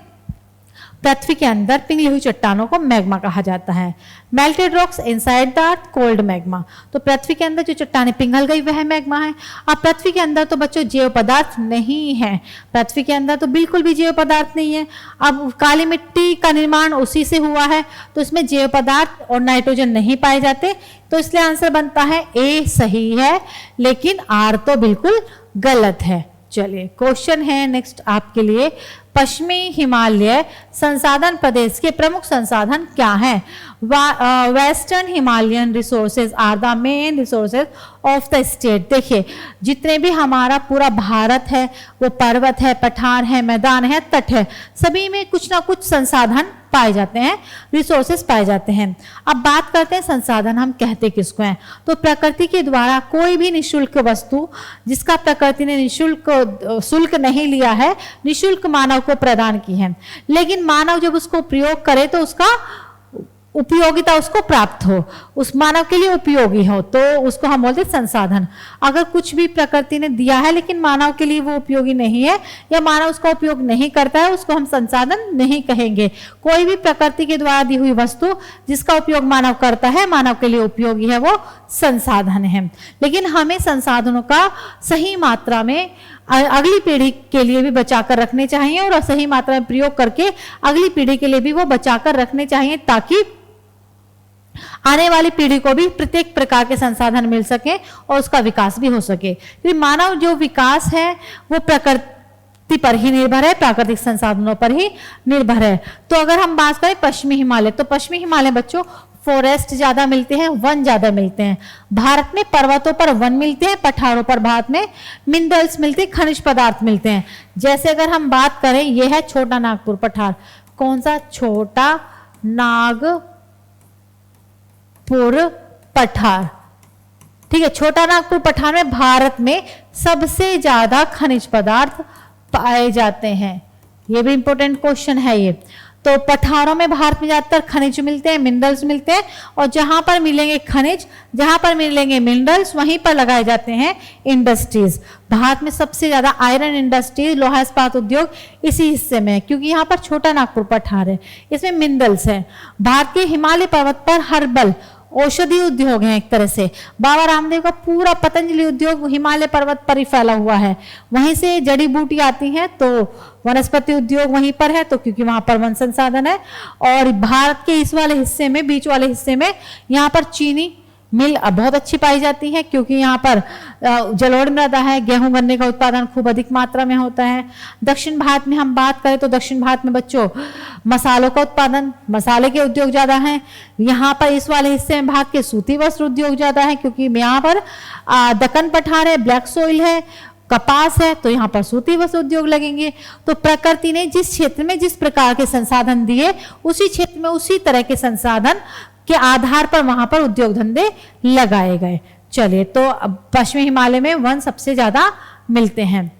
पृथ्वी के अंदर पिघली हुई चट्टानों को मैग्मा कहा जाता है। Melted rocks inside the earth cold magma. तो पृथ्वी के अंदर जो चट्टानें पिघल गई वह मैग्मा है। अब पृथ्वी के अंदर तो बच्चों जैव पदार्थ नहीं है, पृथ्वी के अंदर तो बिल्कुल भी जैव पदार्थ नहीं है। अब काली मिट्टी का निर्माण उसी से हुआ है, तो इसमें जैव पदार्थ और नाइट्रोजन नहीं पाए जाते। तो इसलिए आंसर बनता है ए सही है, लेकिन आर तो बिल्कुल गलत है। चलिए क्वेश्चन है नेक्स्ट आपके लिए, पश्चिमी हिमालय संसाधन प्रदेश के प्रमुख संसाधन क्या हैं? Western Himalayan resources are the main resources of the state. देखिए, जितने भी हमारा पूरा भारत है वो पर्वत है, पठार है, मैदान है, तट है, सभी में कुछ ना कुछ संसाधन पाए जाते हैं, रिसोर्सेज पाए जाते हैं। अब बात करते हैं संसाधन हम कहते किसको हैं? तो प्रकृति के द्वारा कोई भी निःशुल्क वस्तु जिसका प्रकृति ने निःशुल्क शुल्क नहीं लिया है, निःशुल्क मानव को प्रदान की है, लेकिन मानव जब उसको प्रयोग करे तो उसका उपयोगिता उसको प्राप्त हो, उस मानव के लिए उपयोगी हो, तो उसको हम बोलते हैं संसाधन। अगर कुछ भी प्रकृति ने दिया है लेकिन मानव के लिए वो उपयोगी नहीं है या मानव उसका उपयोग नहीं करता है, उसको हम संसाधन नहीं कहेंगे। कोई भी प्रकृति के द्वारा दी हुई वस्तु जिसका उपयोग मानव करता है, मानव के लिए उपयोगी है, वो संसाधन है। लेकिन हमें संसाधनों का सही मात्रा में अगली पीढ़ी के लिए भी बचाकर रखने चाहिए और सही मात्रा में प्रयोग करके अगली पीढ़ी के लिए भी वो बचाकर रखने चाहिए, ताकि आने वाली पीढ़ी को भी प्रत्येक प्रकार के संसाधन मिल सके और उसका विकास भी हो सके। क्योंकि मानव जो विकास है वो प्रकृति पर ही निर्भर है, प्राकृतिक संसाधनों पर ही निर्भर है। तो अगर हम बात करें पश्चिमी हिमालय, तो पश्चिमी हिमालय बच्चों फॉरेस्ट ज्यादा मिलते हैं, वन ज्यादा मिलते हैं। भारत में पर्वतों पर वन मिलते हैं, पठारों पर भारत में मिनरल्स मिलते हैं, खनिज पदार्थ मिलते हैं। जैसे अगर हम बात करें, यह है छोटा नागपुर पठार। कौन सा? छोटा नागपुर पठार, ठीक है। छोटा नागपुर पठार में भारत में सबसे ज्यादा खनिज पदार्थ पाए जाते हैं। ये भी इंपॉर्टेंट क्वेश्चन है ये। तो पठारों में भारत में ज्यादातर खनिज मिलते हैं, मिनरल्स मिलते हैं, और जहां पर मिलेंगे खनिज, जहां पर मिलेंगे मिनरल्स, वहीं पर लगाए जाते हैं इंडस्ट्रीज। भारत में सबसे ज्यादा आयरन इंडस्ट्रीज, लोहा इस्पात उद्योग इसी हिस्से में है, क्योंकि यहाँ पर छोटा नागपुर पठार है, इसमें मिनरल्स है। भारत के हिमालय पर्वत पर हर्बल औषधि उद्योग है एक तरह से। बाबा रामदेव का पूरा पतंजलि उद्योग हिमालय पर्वत पर ही फैला हुआ है, वहीं से जड़ी बूटी आती हैं, तो वनस्पति उद्योग वहीं पर है, तो क्योंकि वहां पर वन संसाधन है। और भारत के इस वाले हिस्से में, बीच वाले हिस्से में, यहाँ पर चीनी मिल बहुत अच्छी पाई जाती है, क्योंकि यहाँ पर जलोढ़ मृदा है, गेहूं गन्ने का उत्पादन खूब अधिक मात्रा में होता है। दक्षिण भारत में हम बात करें तो दक्षिण भारत में बच्चों मसालों का उत्पादन, मसाले के उद्योग ज्यादा हैं। यहाँ पर इस वाले हिस्से में भारत के सूती वस्त्र उद्योग ज्यादा है, क्योंकि यहाँ पर दक्कन पठार है, ब्लैक सोइल है, कपास है, तो यहाँ पर सूती वस्त्र उद्योग लगेंगे। तो प्रकृति ने जिस क्षेत्र में जिस प्रकार के संसाधन दिए, उसी क्षेत्र में उसी तरह के संसाधन के आधार पर वहां पर उद्योग धंधे लगाए गए। चलिए, तो पश्चिमी हिमालय में वन सबसे ज्यादा मिलते हैं।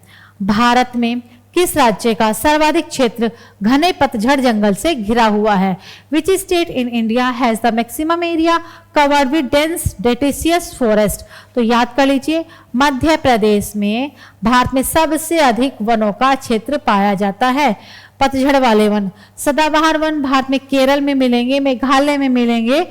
भारत में किस राज्य का सर्वाधिक क्षेत्र घने पतझड़ जंगल से घिरा हुआ है? Which state in India has the maximum area covered with dense deciduous forest? तो याद कर लीजिए, मध्य प्रदेश में भारत में सबसे अधिक वनों का क्षेत्र पाया जाता है। पतझड़ वाले वन, सदाबहार वन भारत में केरल में मिलेंगे, मेघालय में मिलेंगे,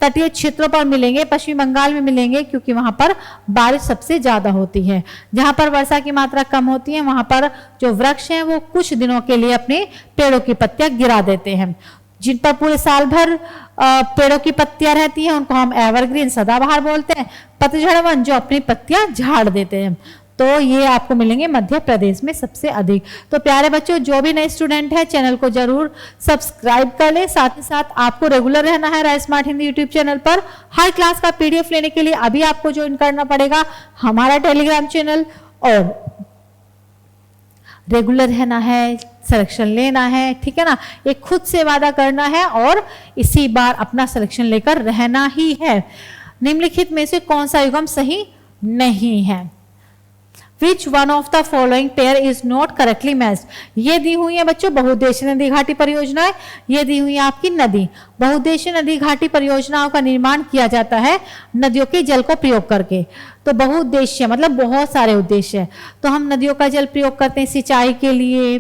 तटीय क्षेत्रों पर मिलेंगे, पश्चिमी बंगाल में मिलेंगे, क्योंकि वहां पर बारिश सबसे ज्यादा होती है। जहां पर वर्षा की मात्रा कम होती है वहां पर जो वृक्ष हैं वो कुछ दिनों के लिए अपने पेड़ों की पत्तियां गिरा देते हैं। जिन पर पूरे साल भर पेड़ों की पत्तियां रहती हैं उनको हम एवरग्रीन सदाबहार बोलते हैं। पतझड़ वन जो अपनी पत्तियां झाड़ देते हैं। तो ये आपको मिलेंगे मध्य प्रदेश में सबसे अधिक। तो प्यारे बच्चों, जो भी नए स्टूडेंट है चैनल को जरूर सब्सक्राइब कर ले। साथ ही साथ आपको रेगुलर रहना है rice smart Hindi YouTube channel पर। हर क्लास का पीडीएफ लेने के लिए अभी आपको ज्वाइन करना पड़ेगा हमारा टेलीग्राम चैनल, और रेगुलर रहना है, सिलेक्शन लेना है, ठीक है ना। एक खुद से वादा करना है और इसी बार अपना सिलेक्शन लेकर रहना ही है। निम्नलिखित में से कौन सा युग्म सही नहीं है? Which one of the following pair is not correctly matched? ये दी हुई है बच्चों बहुउद्देशीय नदी घाटी परियोजनाएं। ये दी हुई है आपकी नदी। बहुउद्देशीय नदी घाटी परियोजनाओं का निर्माण किया जाता है नदियों के जल को प्रयोग करके। तो बहुउद्देशीय मतलब बहुत सारे उद्देश्य। तो हम नदियों का जल प्रयोग करते हैं सिंचाई के लिए,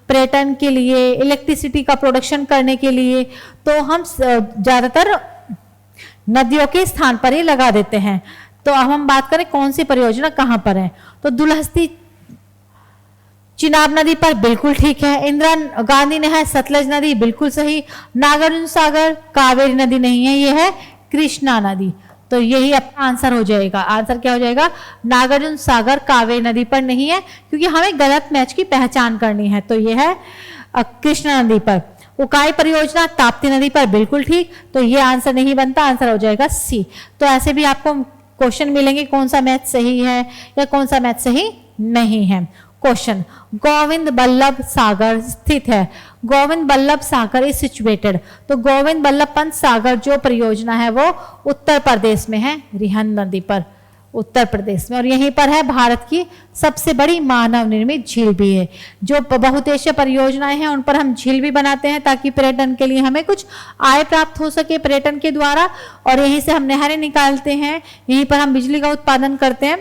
पर्यटन के लिए, इलेक्ट्रिसिटी का प्रोडक्शन करने के लिए। तो हम ज्यादातर नदियों के स्थान पर ही लगा देते हैं। तो अब हम बात करें कौन सी परियोजना कहां पर है। तो दुलहस्ती चिनाब नदी पर बिल्कुल ठीक है। इंदिरा गांधी नहर सतलज नदी बिल्कुल सही। नागार्जुन सागर कावेरी नदी नहीं है, ये है कृष्णा नदी। तो यही अपना आंसर हो जाएगा। आंसर क्या हो जाएगा? नागार्जुन सागर कावेरी नदी पर नहीं है, क्योंकि हमें गलत मैच की पहचान करनी है। तो यह है कृष्णा नदी पर। उकाई परियोजना ताप्ती नदी पर बिल्कुल ठीक। तो ये आंसर नहीं बनता, आंसर हो जाएगा सी। तो ऐसे भी आपको क्वेश्चन मिलेंगे कौन सा मैथ सही है या कौन सा मैथ सही नहीं है। क्वेश्चन, गोविंद बल्लभ सागर स्थित है। गोविंद बल्लभ सागर इज सिचुएटेड। तो गोविंद बल्लभ पंत सागर जो परियोजना है वो उत्तर प्रदेश में है, रिहंद नदी पर, उत्तर प्रदेश में। और यहीं पर है भारत की सबसे बड़ी मानव निर्मित झील भी है। जो बहुउद्देशीय परियोजनाएं हैं उन पर हम झील भी बनाते हैं ताकि पर्यटन के लिए हमें कुछ आय प्राप्त हो सके पर्यटन के द्वारा। और यहीं से हम नहरें निकालते हैं, यहीं पर हम बिजली का उत्पादन करते हैं।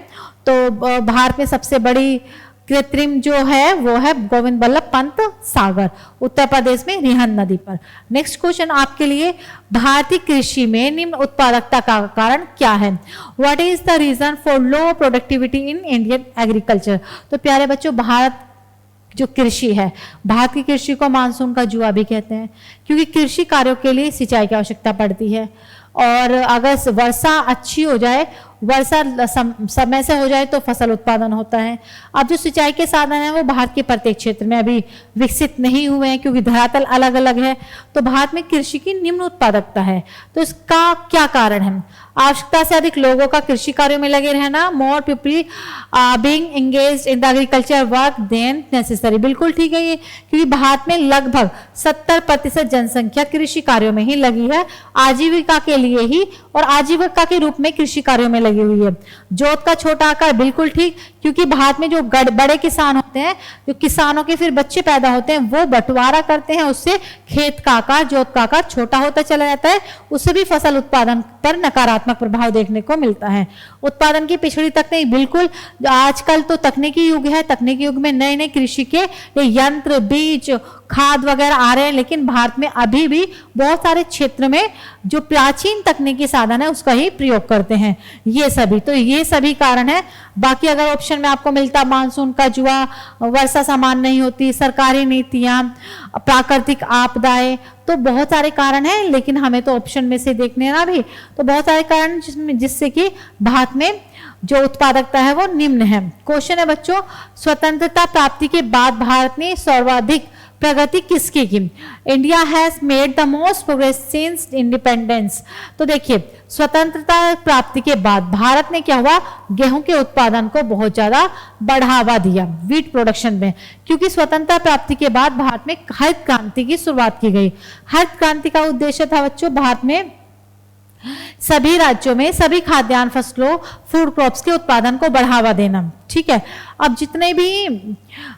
तो भारत में सबसे बड़ी कृत्रिम जो है वो है गोविंद बल्लभ पंत सागर, उत्तर प्रदेश में रिहंद नदी पर। नेक्स्ट क्वेश्चन आपके लिए, भारतीय कृषि में निम्न उत्पादकता का कारण क्या है? What is the reason for low productivity in Indian agriculture? तो प्यारे बच्चों, भारत जो कृषि है, भारत की कृषि को मानसून का जुआ भी कहते हैं, क्योंकि कृषि कार्यों के लिए सिंचाई की आवश्यकता पड़ती है। और अगर वर्षा अच्छी हो जाए, वर्षा समय से हो जाए तो फसल उत्पादन होता है। अब जो सिंचाई के साधन हैं वो भारत के प्रत्येक क्षेत्र में अभी विकसित नहीं हुए हैं, क्योंकि धरातल अलग अलग है। तो भारत में कृषि की निम्न उत्पादकता है। तो इसका क्या कारण है? आवश्यकता से अधिक लोगों का कृषि कार्यों में लगे रहना, more people being engaged in the agriculture work than necessary. बिल्कुल ठीक है ये, क्योंकि भारत में लगभग 70% जनसंख्या कृषि कार्यों में ही लगी है, आजीविका के लिए ही, और आजीविका के रूप में कृषि कार्यों में लगी हुई है। जोत का छोटा आकार बिल्कुल ठीक, क्योंकि भारत में जो बड़े किसान होते हैं, जो किसानों के फिर बच्चे पैदा होते हैं, वो बंटवारा करते हैं, उससे खेत का आकार, जोत का आकार छोटा होता चला जाता है, उससे भी फसल उत्पादन पर नकारात्मक प्रभाव देखने को मिलता है। उत्पादन की पिछड़ी तकनीक बिल्कुल, आजकल तो तकनीकी युग है, तकनीकी युग में नए नए कृषि के यंत्र, बीज, खाद वगैरह आ रहे हैं, लेकिन भारत में अभी भी बहुत सारे क्षेत्र में जो प्राचीन तकनीकी साधन है उसका ही प्रयोग करते हैं। ये सभी कारण है। बाकी अगर ऑप्शन में आपको मिलता मानसून का जुआ, वर्षा समान नहीं होती, सरकारी नीतियां, प्राकृतिक आपदाएं, तो बहुत सारे कारण हैं, लेकिन हमें तो ऑप्शन में से देखने ना भी, तो बहुत सारे कारण जिससे कि भारत में जो उत्पादकता है वो निम्न है। क्वेश्चन है बच्चों, स्वतंत्रता प्राप्ति के बाद भारत ने सर्वाधिक प्रगति किसकी की? India has made the most progress since independence. तो देखिए, स्वतंत्रता प्राप्ति के बाद भारत ने क्या हुआ, गेहूं के उत्पादन को बहुत ज्यादा बढ़ावा दिया, व्हीट प्रोडक्शन में, क्योंकि स्वतंत्रता प्राप्ति के बाद भारत में हरित क्रांति की शुरुआत की गई। हरित क्रांति का उद्देश्य था बच्चों भारत में सभी राज्यों में सभी खाद्यान्न फसलों, फूड क्रॉप्स के उत्पादन को बढ़ावा देना। ठीक है। अब जितने भी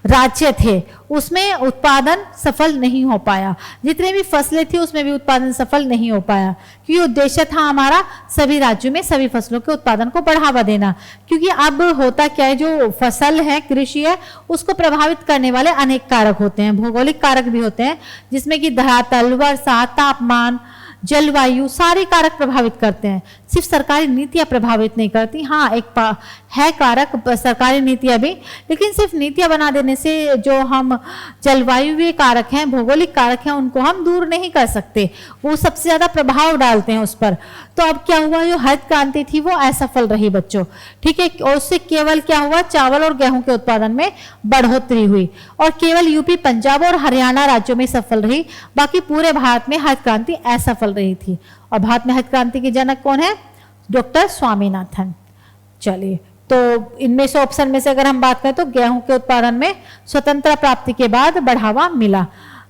राज्य थे उसमें उत्पादन सफल नहीं हो पाया, जितने भी फसलें थी उसमें भी उत्पादन सफल नहीं हो पाया, क्योंकि उद्देश्य था हमारा सभी राज्यों में सभी फसलों के उत्पादन को बढ़ावा देना। क्योंकि अब होता क्या है, जो फसल है, कृषि है, उसको प्रभावित करने वाले अनेक कारक होते हैं, भौगोलिक कारक भी होते हैं, जिसमें कि धरातल, वर्षा, तापमान, जलवायु, सारे कारक प्रभावित करते हैं। सिर्फ सरकारी नीतियां प्रभावित नहीं करती, हाँ एक है कारक सरकारी नीतियां भी, लेकिन सिर्फ नीतियां बना देने से जो हम जलवायु कारक हैं, भौगोलिक कारक हैं, उनको हम दूर नहीं कर सकते, वो सबसे ज्यादा प्रभाव डालते हैं उस पर। तो अब क्या हुआ, जो हरित क्रांति थी वो असफल रही बच्चों, ठीक है। और उससे केवल क्या हुआ, चावल और गेहूं के उत्पादन में बढ़ोतरी हुई, और केवल यूपी, पंजाब और हरियाणा राज्यों में सफल रही, बाकी पूरे भारत में हरित क्रांति असफल रही थी। और भारत में हरित क्रांति के जनक कौन है, डॉक्टर स्वामीनाथन। चलिए, तो इनमें से ऑप्शन में से अगर हम बात करें तो गेहूं के उत्पादन में स्वतंत्रता प्राप्ति के बाद बढ़ावा मिला।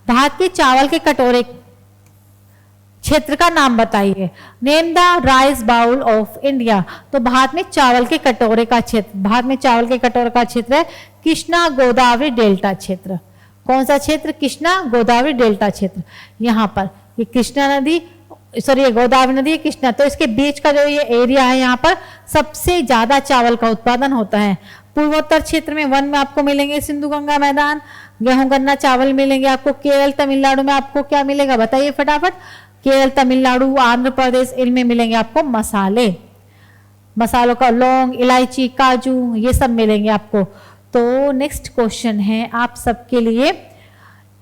भारत के चावल के कटोरे क्षेत्र का नाम बताइए, name the rice bowl of India. तो भारत में चावल के कटोरे का क्षेत्र, भारत में चावल के कटोरे का क्षेत्र है कृष्णा गोदावरी डेल्टा क्षेत्र। कौन सा क्षेत्र, कृष्णा गोदावरी डेल्टा क्षेत्र। यहाँ पर ये कृष्णा नदी, सॉरी ये गोदावरी नदी है, कृष्णा, तो इसके बीच का जो ये एरिया है, यहाँ पर सबसे ज्यादा चावल का उत्पादन होता है। पूर्वोत्तर क्षेत्र में वन में आपको मिलेंगे सिंधु गंगा मैदान, गेहूं गन्ना चावल मिलेंगे आपको। केरल तमिलनाडु में आपको क्या मिलेगा बताइए फटाफट, केरल तमिलनाडु आंध्र प्रदेश, इनमें मिलेंगे आपको मसाले, मसालों का लौंग, इलायची, काजू, ये सब मिलेंगे आपको। तो नेक्स्ट क्वेश्चन है आप सबके लिए,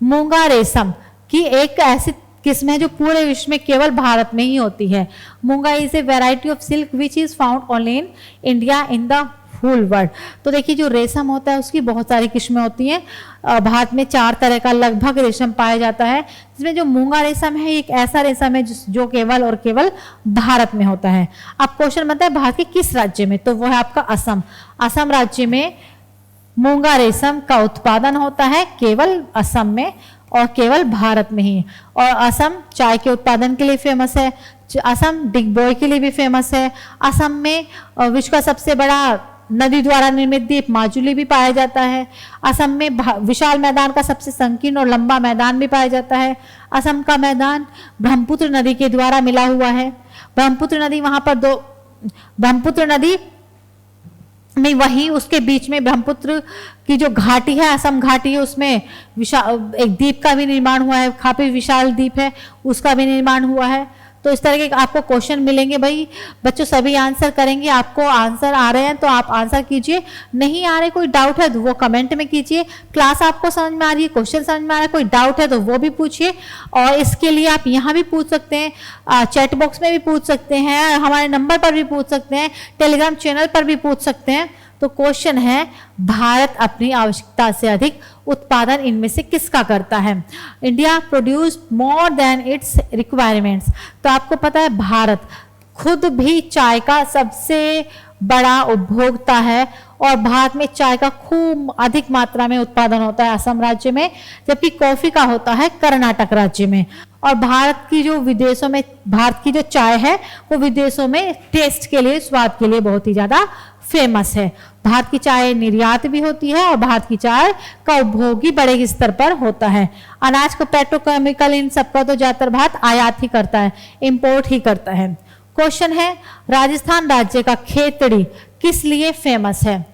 मूंगा रेशम की एक ऐसी किस्म है जो पूरे विश्व में केवल भारत में ही होती है। Muga is a variety of silk which is found only in India in the whole world. तो देखिए जो रेशम होता है उसकी बहुत सारी किस्में होती हैं। भारत में 4 तरह का लगभग रेशम पाया जाता है, जिसमें जो मूंगा रेशम है एक ऐसा रेशम है जो केवल और केवल भारत में होता है। अब क्वेश्चन बनता है भारत के किस राज्य में, तो वो है आपका असम। असम राज्य में मूंगा रेशम का उत्पादन होता है, केवल असम में और केवल भारत में ही। और असम चाय के उत्पादन के लिए फेमस है, असम डिगबोय के लिए भी फेमस है। असम में विश्व का सबसे बड़ा नदी द्वारा निर्मित द्वीप माजुली भी पाया जाता है। असम में विशाल मैदान का सबसे संकीर्ण और लंबा मैदान भी पाया जाता है। असम का मैदान ब्रह्मपुत्र नदी के द्वारा मिला हुआ है। ब्रह्मपुत्र नदी वहां पर ब्रह्मपुत्र नदी में वहीं उसके बीच में ब्रह्मपुत्र की जो घाटी है, असम घाटी है, उसमें एक द्वीप का भी निर्माण हुआ है, काफी विशाल द्वीप है, उसका भी निर्माण हुआ है। तो इस तरह के आपको क्वेश्चन मिलेंगे भाई बच्चों, सभी आंसर करेंगे। आपको आंसर आ रहे हैं तो आप आंसर कीजिए, नहीं आ रहे कोई डाउट है तो वो कमेंट में कीजिए। क्लास आपको समझ में आ रही है, क्वेश्चन समझ में आ रहा है, कोई डाउट है तो वो भी पूछिए। और इसके लिए आप यहाँ भी पूछ सकते हैं, चैट बॉक्स में भी पूछ सकते हैं, हमारे नंबर पर भी पूछ सकते हैं, टेलीग्राम चैनल पर भी पूछ सकते हैं। तो क्वेश्चन है, भारत अपनी आवश्यकता से अधिक उत्पादन इनमें से किसका करता है? India produce more than it's requirements. तो आपको पता है भारत खुद भी चाय का सबसे बड़ा उपभोक्ता है और भारत में चाय का खूब अधिक मात्रा में उत्पादन होता है असम राज्य में, जबकि कॉफी का होता है कर्नाटक राज्य में। और भारत की जो विदेशों में भारत की जो चाय है वो विदेशों में टेस्ट के लिए, स्वाद के लिए बहुत ही ज्यादा फेमस है। भारत की चाय निर्यात भी होती है और भारत की चाय का उपभोग भी बड़े स्तर पर होता है। अनाज को, पेट्रोकेमिकल, इन सबका तो ज्यादातर भारत आयात ही करता है, इंपोर्ट ही करता है। क्वेश्चन है, राजस्थान राज्य का खेतड़ी किस लिए फेमस है?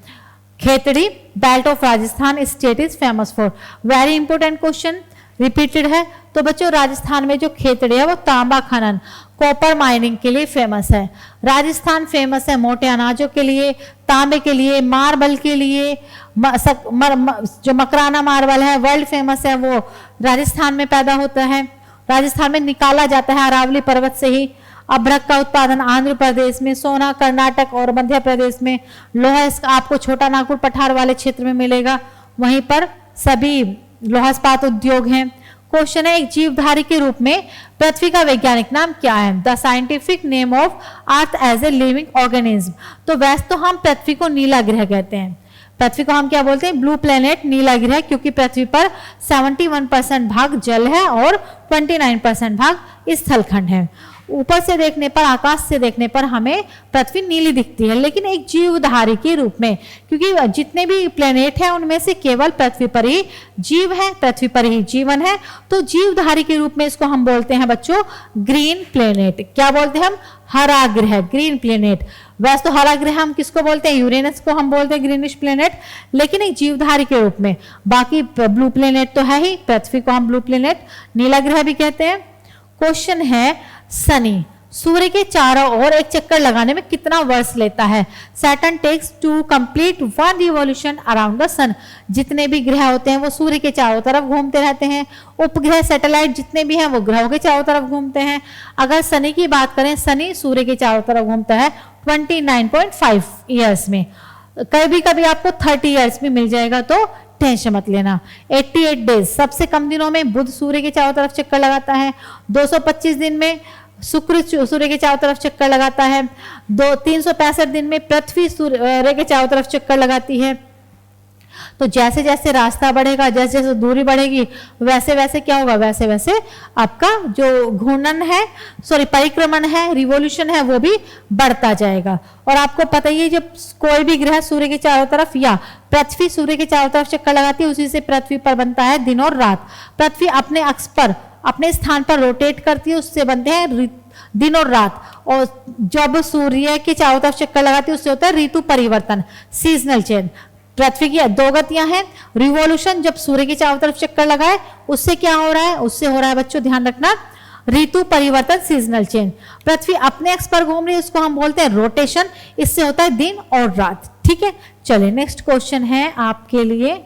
Khetri, belt of Rajasthan state is famous for. Very important question, repeated है। तो बच्चों राजस्थान में जो खेतड़ी है वो तांबा खनन, कॉपर माइनिंग के लिए फेमस है। राजस्थान फेमस है मोटे अनाजों के लिए, तांबे के लिए, मार्बल के लिए। जो मकराना मार्बल है वर्ल्ड फेमस है, वो राजस्थान में पैदा होता है, राजस्थान में निकाला जाता है अरावली पर्वत से ही। अभ्रक का उत्पादन आंध्र प्रदेश में, सोना कर्नाटक और मध्य प्रदेश में, लोहा आपको छोटा नागपुर पठार वाले क्षेत्र में मिलेगा, वहीं पर सभी लोहा इस्पात उद्योग हैं। क्वेश्चन है, एक जीवधारी के रूप में पृथ्वी का वैज्ञानिक नाम क्या है? The scientific name of Earth as a living organism. तो वैसे तो हम पृथ्वी को नीला ग्रह कहते हैं, पृथ्वी को हम क्या बोलते हैं? ब्लू प्लेनेट, नीला ग्रह, क्योंकि पृथ्वी पर 71% भाग जल है और 29% भाग स्थलखंड है। ऊपर से देखने पर, आकाश से देखने पर हमें पृथ्वी नीली दिखती है, लेकिन एक जीवधारी के रूप में, क्योंकि जितने भी प्लेनेट हैं उनमें से केवल पृथ्वी पर ही जीव है, पृथ्वी पर ही जीवन है। तो जीवधारी के रूप में इसको हम बोलते हैं बच्चों ग्रीन प्लेनेट। क्या बोलते हैं हम? हरा ग्रह, ग्रीन प्लेनेट। वैसे तो हरा ग्रह हम किसको बोलते हैं? यूरेनस को हम बोलते हैं ग्रीनिश प्लेनेट, लेकिन एक जीवधारी के रूप में। बाकी ब्लू प्लेनेट तो है ही, पृथ्वी को हम ब्लू प्लेनेट, नीला ग्रह भी कहते हैं। क्वेश्चन है शनि सूर्य के चारों ओर एक चक्कर लगाने में कितना वर्ष लेता है? Saturn takes to complete one revolution around the sun. जितने भी ग्रह होते हैं वो सूर्य के चारों तरफ घूमते रहते हैं। उपग्रह, सैटेलाइट जितने भी हैं वो ग्रहों के चारों तरफ घूमते हैं। अगर शनि की बात करें, शनि सूर्य के चारों तरफ घूमता है 29.5 ईयर्स में। कभी कभी आपको 30 ईयर्स में मिल जाएगा, तो टेंशन मत लेना। 88 डेज, सबसे कम दिनों में बुध सूर्य के चारों तरफ चक्कर लगाता है। 225 दिन में शुक्र सूर्य के चारों तरफ चक्कर लगाता है। 365 दिन में पृथ्वी सूर्य के चारों तरफ चक्कर लगाती है। तो जैसे जैसे रास्ता बढ़ेगा, जैसे जैसे दूरी बढ़ेगी, वैसे वैसे क्या होगा? वैसे वैसे आपका जो घूर्णन है, परिक्रमण है, रिवॉल्यूशन है, वो भी बढ़ता जाएगा। और आपको पता ही है, जब कोई भी ग्रह सूर्य के चारों तरफ या पृथ्वी सूर्य के चारों तरफ चक्कर लगाती है, उसी से पृथ्वी पर बनता है दिन और रात। पृथ्वी अपने अक्ष पर, अपने स्थान पर रोटेट करती है, उससे बनते हैं दिन और रात। और जब सूर्य के चारों तरफ चक्कर लगाती है, उससे होता है ऋतु परिवर्तन, सीजनल चेंज। पृथ्वी की 2 गतियां हैं। रिवॉल्यूशन, जब सूर्य के चारों तरफ चक्कर लगाए, उससे क्या हो रहा है? उससे हो रहा है बच्चों, ध्यान रखना, ऋतु परिवर्तन, सीजनल चेंज। पृथ्वी अपने अक्ष पर घूम रही है, उसको हम बोलते हैं रोटेशन। इससे होता है दिन और रात। ठीक है, चलिए नेक्स्ट क्वेश्चन है आपके लिए।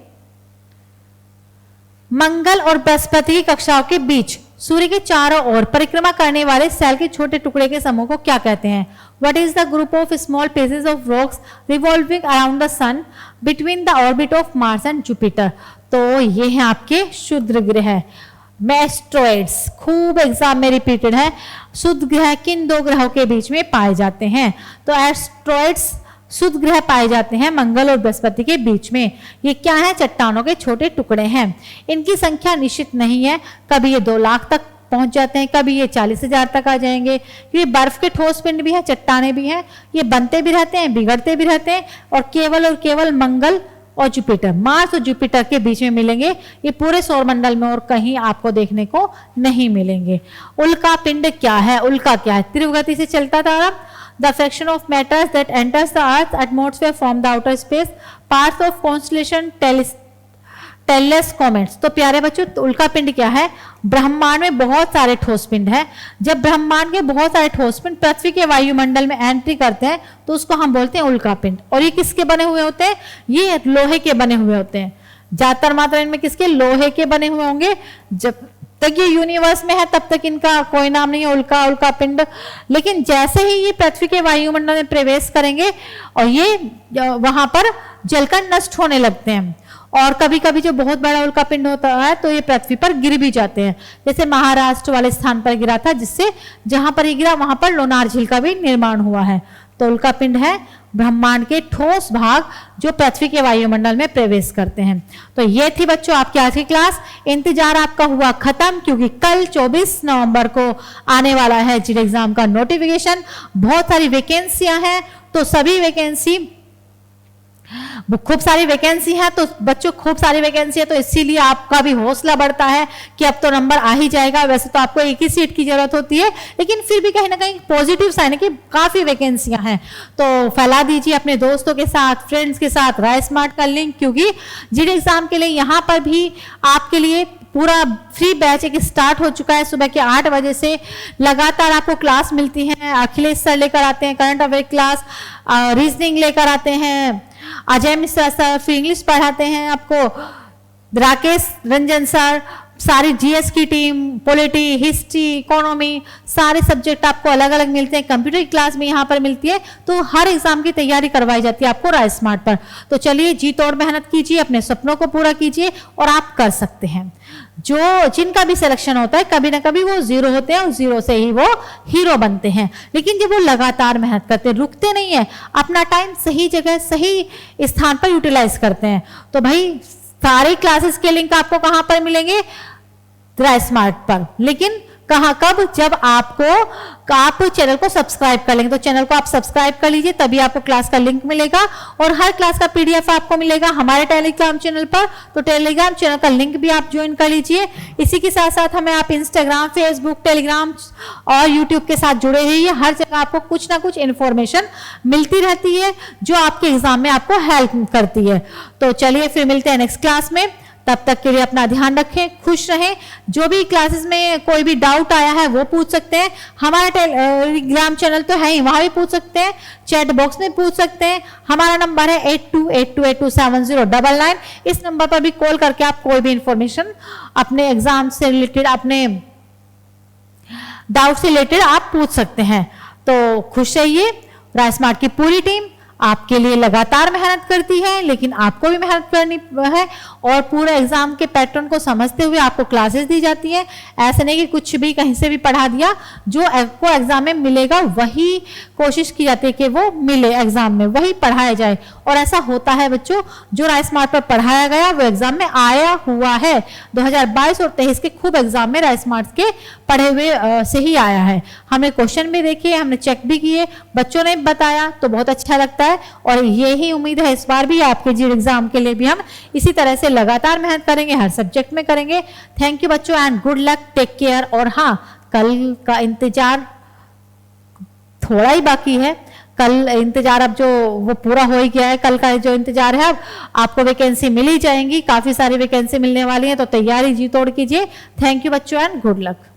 मंगल और बृहस्पति की कक्षाओं के बीच सूर्य के चारों ओर परिक्रमा करने वाले सेल के छोटे टुकड़े के समूह को क्या कहते हैं? What is the group of small pieces of rocks revolving around the sun between the orbit of Mars and Jupiter? तो ये हैं आपके क्षुद्र ग्रह, एस्ट्रॉइड्स। खूब एग्जाम में रिपीटेड है। क्षुद्र ग्रह किन 2 ग्रहों के बीच में पाए जाते हैं? तो एस्ट्रॉइड्स क्षुद्र ग्रह पाए जाते हैं मंगल और बृहस्पति के बीच में। ये क्या है? चट्टानों के छोटे टुकड़े हैं। इनकी संख्या निश्चित नहीं है, कभी ये 2 लाख तक पहुंच जाते हैं, कभी ये 40,000 तक आ जाएंगे। ये बर्फ के ठोस पिंड भी है, चट्टाने भी हैं, ये बनते भी रहते हैं, बिगड़ते भी रहते हैं, और केवल मंगल और जुपिटर, मार्स और जुपिटर के बीच में मिलेंगे। ये पूरे सौरमंडल में और कहीं आपको देखने को नहीं मिलेंगे। उल्का पिंड क्या है? उल्का क्या है? तीव्र गति से चलता तारा। The fraction of matters that enters the Earth's atmosphere from the outer space, parts of constellation Tellus comets. तो प्यारे बच्चों, उल्का पिंड क्या है? ब्रह्मांड में बहुत सारे ठोस पिंड हैं। जब ब्रह्मांड के बहुत सारे ठोस पिंड पृथ्वी के वायुमंडल में एंट्री करते हैं, तो उसको हम बोलते हैं उल्का पिंड। और ये किसके बने हुए होते हैं? ये लोहे के बने हुए होते हैं। ज्यादातर मात्रा इनमें किसके? लोहे के बने हुए होंगे। जब तक ये यूनिवर्स में है तब तक इनका कोई नाम नहीं है, उल्का पिंड। लेकिन जैसे ही ये पृथ्वी के वायुमंडल में प्रवेश करेंगे और ये वहां पर जलकर नष्ट होने लगते हैं। और कभी कभी जो बहुत बड़ा उल्का पिंड होता है तो ये पृथ्वी पर गिर भी जाते हैं, जैसे महाराष्ट्र वाले स्थान पर गिरा था, जिससे जहां पर ये गिरा वहां पर लोनार झील का भी निर्माण हुआ है। तो उल्का पिंड है ब्रह्मांड के ठोस भाग जो पृथ्वी के वायुमंडल में प्रवेश करते हैं। तो ये थी बच्चों आपकी आज की क्लास। इंतजार आपका हुआ खत्म, क्योंकि कल 24 नवंबर को आने वाला है जीडी एग्जाम का नोटिफिकेशन। बहुत सारी वैकेंसियां हैं, तो सभी वैकेंसी, खूब सारी वैकेंसी है, तो बच्चों खूब सारी वैकेंसी है, तो इसीलिए आपका भी हौसला बढ़ता है कि अब तो नंबर आ ही जाएगा। वैसे तो आपको एक ही सीट की जरूरत होती है, लेकिन फिर भी कहीं ना कहीं पॉजिटिव साइन है कि काफी वैकेंसियां हैं। तो फैला दीजिए अपने दोस्तों के साथ, फ्रेंड्स के साथ राय स्मार्ट का लिंक, क्योंकि जीडी एग्जाम के लिए यहाँ पर भी आपके लिए पूरा फ्री बैच एक स्टार्ट हो चुका है। सुबह के 8 बजे से लगातार आपको क्लास मिलती है। अखिलेश सर लेकर आते हैं करंट अफेयर क्लास, रीजनिंग लेकर आते हैं अजय मिश्रा सर, फिर इंग्लिश पढ़ाते हैं आपको राकेश रंजन सर, सारी जीएस की टीम, पॉलिटी, हिस्ट्री, इकोनॉमी, सारे सब्जेक्ट आपको अलग अलग मिलते हैं। कंप्यूटर की क्लास भी यहाँ पर मिलती है। तो हर एग्जाम की तैयारी करवाई जाती है आपको राय स्मार्ट पर। तो चलिए जी तोड़ मेहनत कीजिए, अपने सपनों को पूरा कीजिए और आप कर सकते हैं। जिनका भी सिलेक्शन होता है कभी ना कभी वो 0 होते हैं और 0 से ही वो हीरो बनते हैं। लेकिन जब वो लगातार मेहनत करते हैं, रुकते नहीं है, अपना टाइम सही जगह सही स्थान पर यूटिलाइज करते हैं। तो भाई सारे क्लासेस के लिंक आपको कहां पर मिलेंगे? राइस्मार्ट पर। लेकिन कहाँ, कब, जब आप चैनल को सब्सक्राइब कर लेंगे। तो चैनल को आप सब्सक्राइब कर लीजिए, तभी आपको क्लास का लिंक मिलेगा और हर क्लास का पीडीएफ आपको मिलेगा हमारे टेलीग्राम चैनल पर। तो टेलीग्राम चैनल का लिंक भी आप ज्वाइन कर लीजिए। इसी के साथ साथ हमें आप इंस्टाग्राम, फेसबुक, टेलीग्राम और यूट्यूब के साथ जुड़े रहिए। हर जगह आपको कुछ ना कुछ इन्फॉर्मेशन मिलती रहती है जो आपके एग्जाम में आपको हेल्प करती है। तो चलिए फिर मिलते हैं नेक्स्ट क्लास में। तब तक के लिए अपना ध्यान रखें, खुश रहें। जो भी क्लासेस में कोई भी डाउट आया है वो पूछ सकते हैं। हमारा टेलीग्राम चैनल तो है ही, वहां भी पूछ सकते हैं, चैट बॉक्स में पूछ सकते हैं। हमारा नंबर है 8282827099। इस नंबर पर भी कॉल करके आप कोई भी इंफॉर्मेशन अपने एग्जाम से रिलेटेड, अपने डाउट से रिलेटेड आप पूछ सकते हैं। तो खुश रहिए। राइस्मार्ट की पूरी टीम आपके लिए लगातार मेहनत करती है, लेकिन आपको भी मेहनत करनी है और पूरे एग्जाम के पैटर्न को समझते हुए आपको क्लासेस दी जाती है। ऐसे नहीं कि कुछ भी कहीं से भी पढ़ा दिया, जो आपको एग्जाम में मिलेगा वही कोशिश की जाती है कि वो मिले एग्जाम में, वही पढ़ाया जाए। और ऐसा होता है बच्चों, जो राइस्मार्ट पर पढ़ाया गया वो एग्जाम में आया हुआ है। 2022 और 23 के खूब एग्जाम में राइस्मार्ट के पढ़े हुए से ही आया है। हमने क्वेश्चन भी देखे, हमने चेक भी किए, बच्चों ने बताया, तो बहुत अच्छा लगता है। और यही उम्मीद है इस बार भी आपके जीडी एग्जाम के लिए भी हम इसी तरह से लगातार मेहनत करेंगे, हर सब्जेक्ट में करेंगे। थैंक यू बच्चों and good luck, take care. और हाँ, कल का इंतजार थोड़ा ही बाकी है। कल इंतजार अब जो वो पूरा हो ही गया है। कल का जो इंतजार है, अब आपको वैकेंसी मिल ही जाएंगी, काफी सारी वैकेंसी मिलने वाली है, तो तैयारी जी तोड़ कीजिए। थैंक यू बच्चों एंड गुड लक।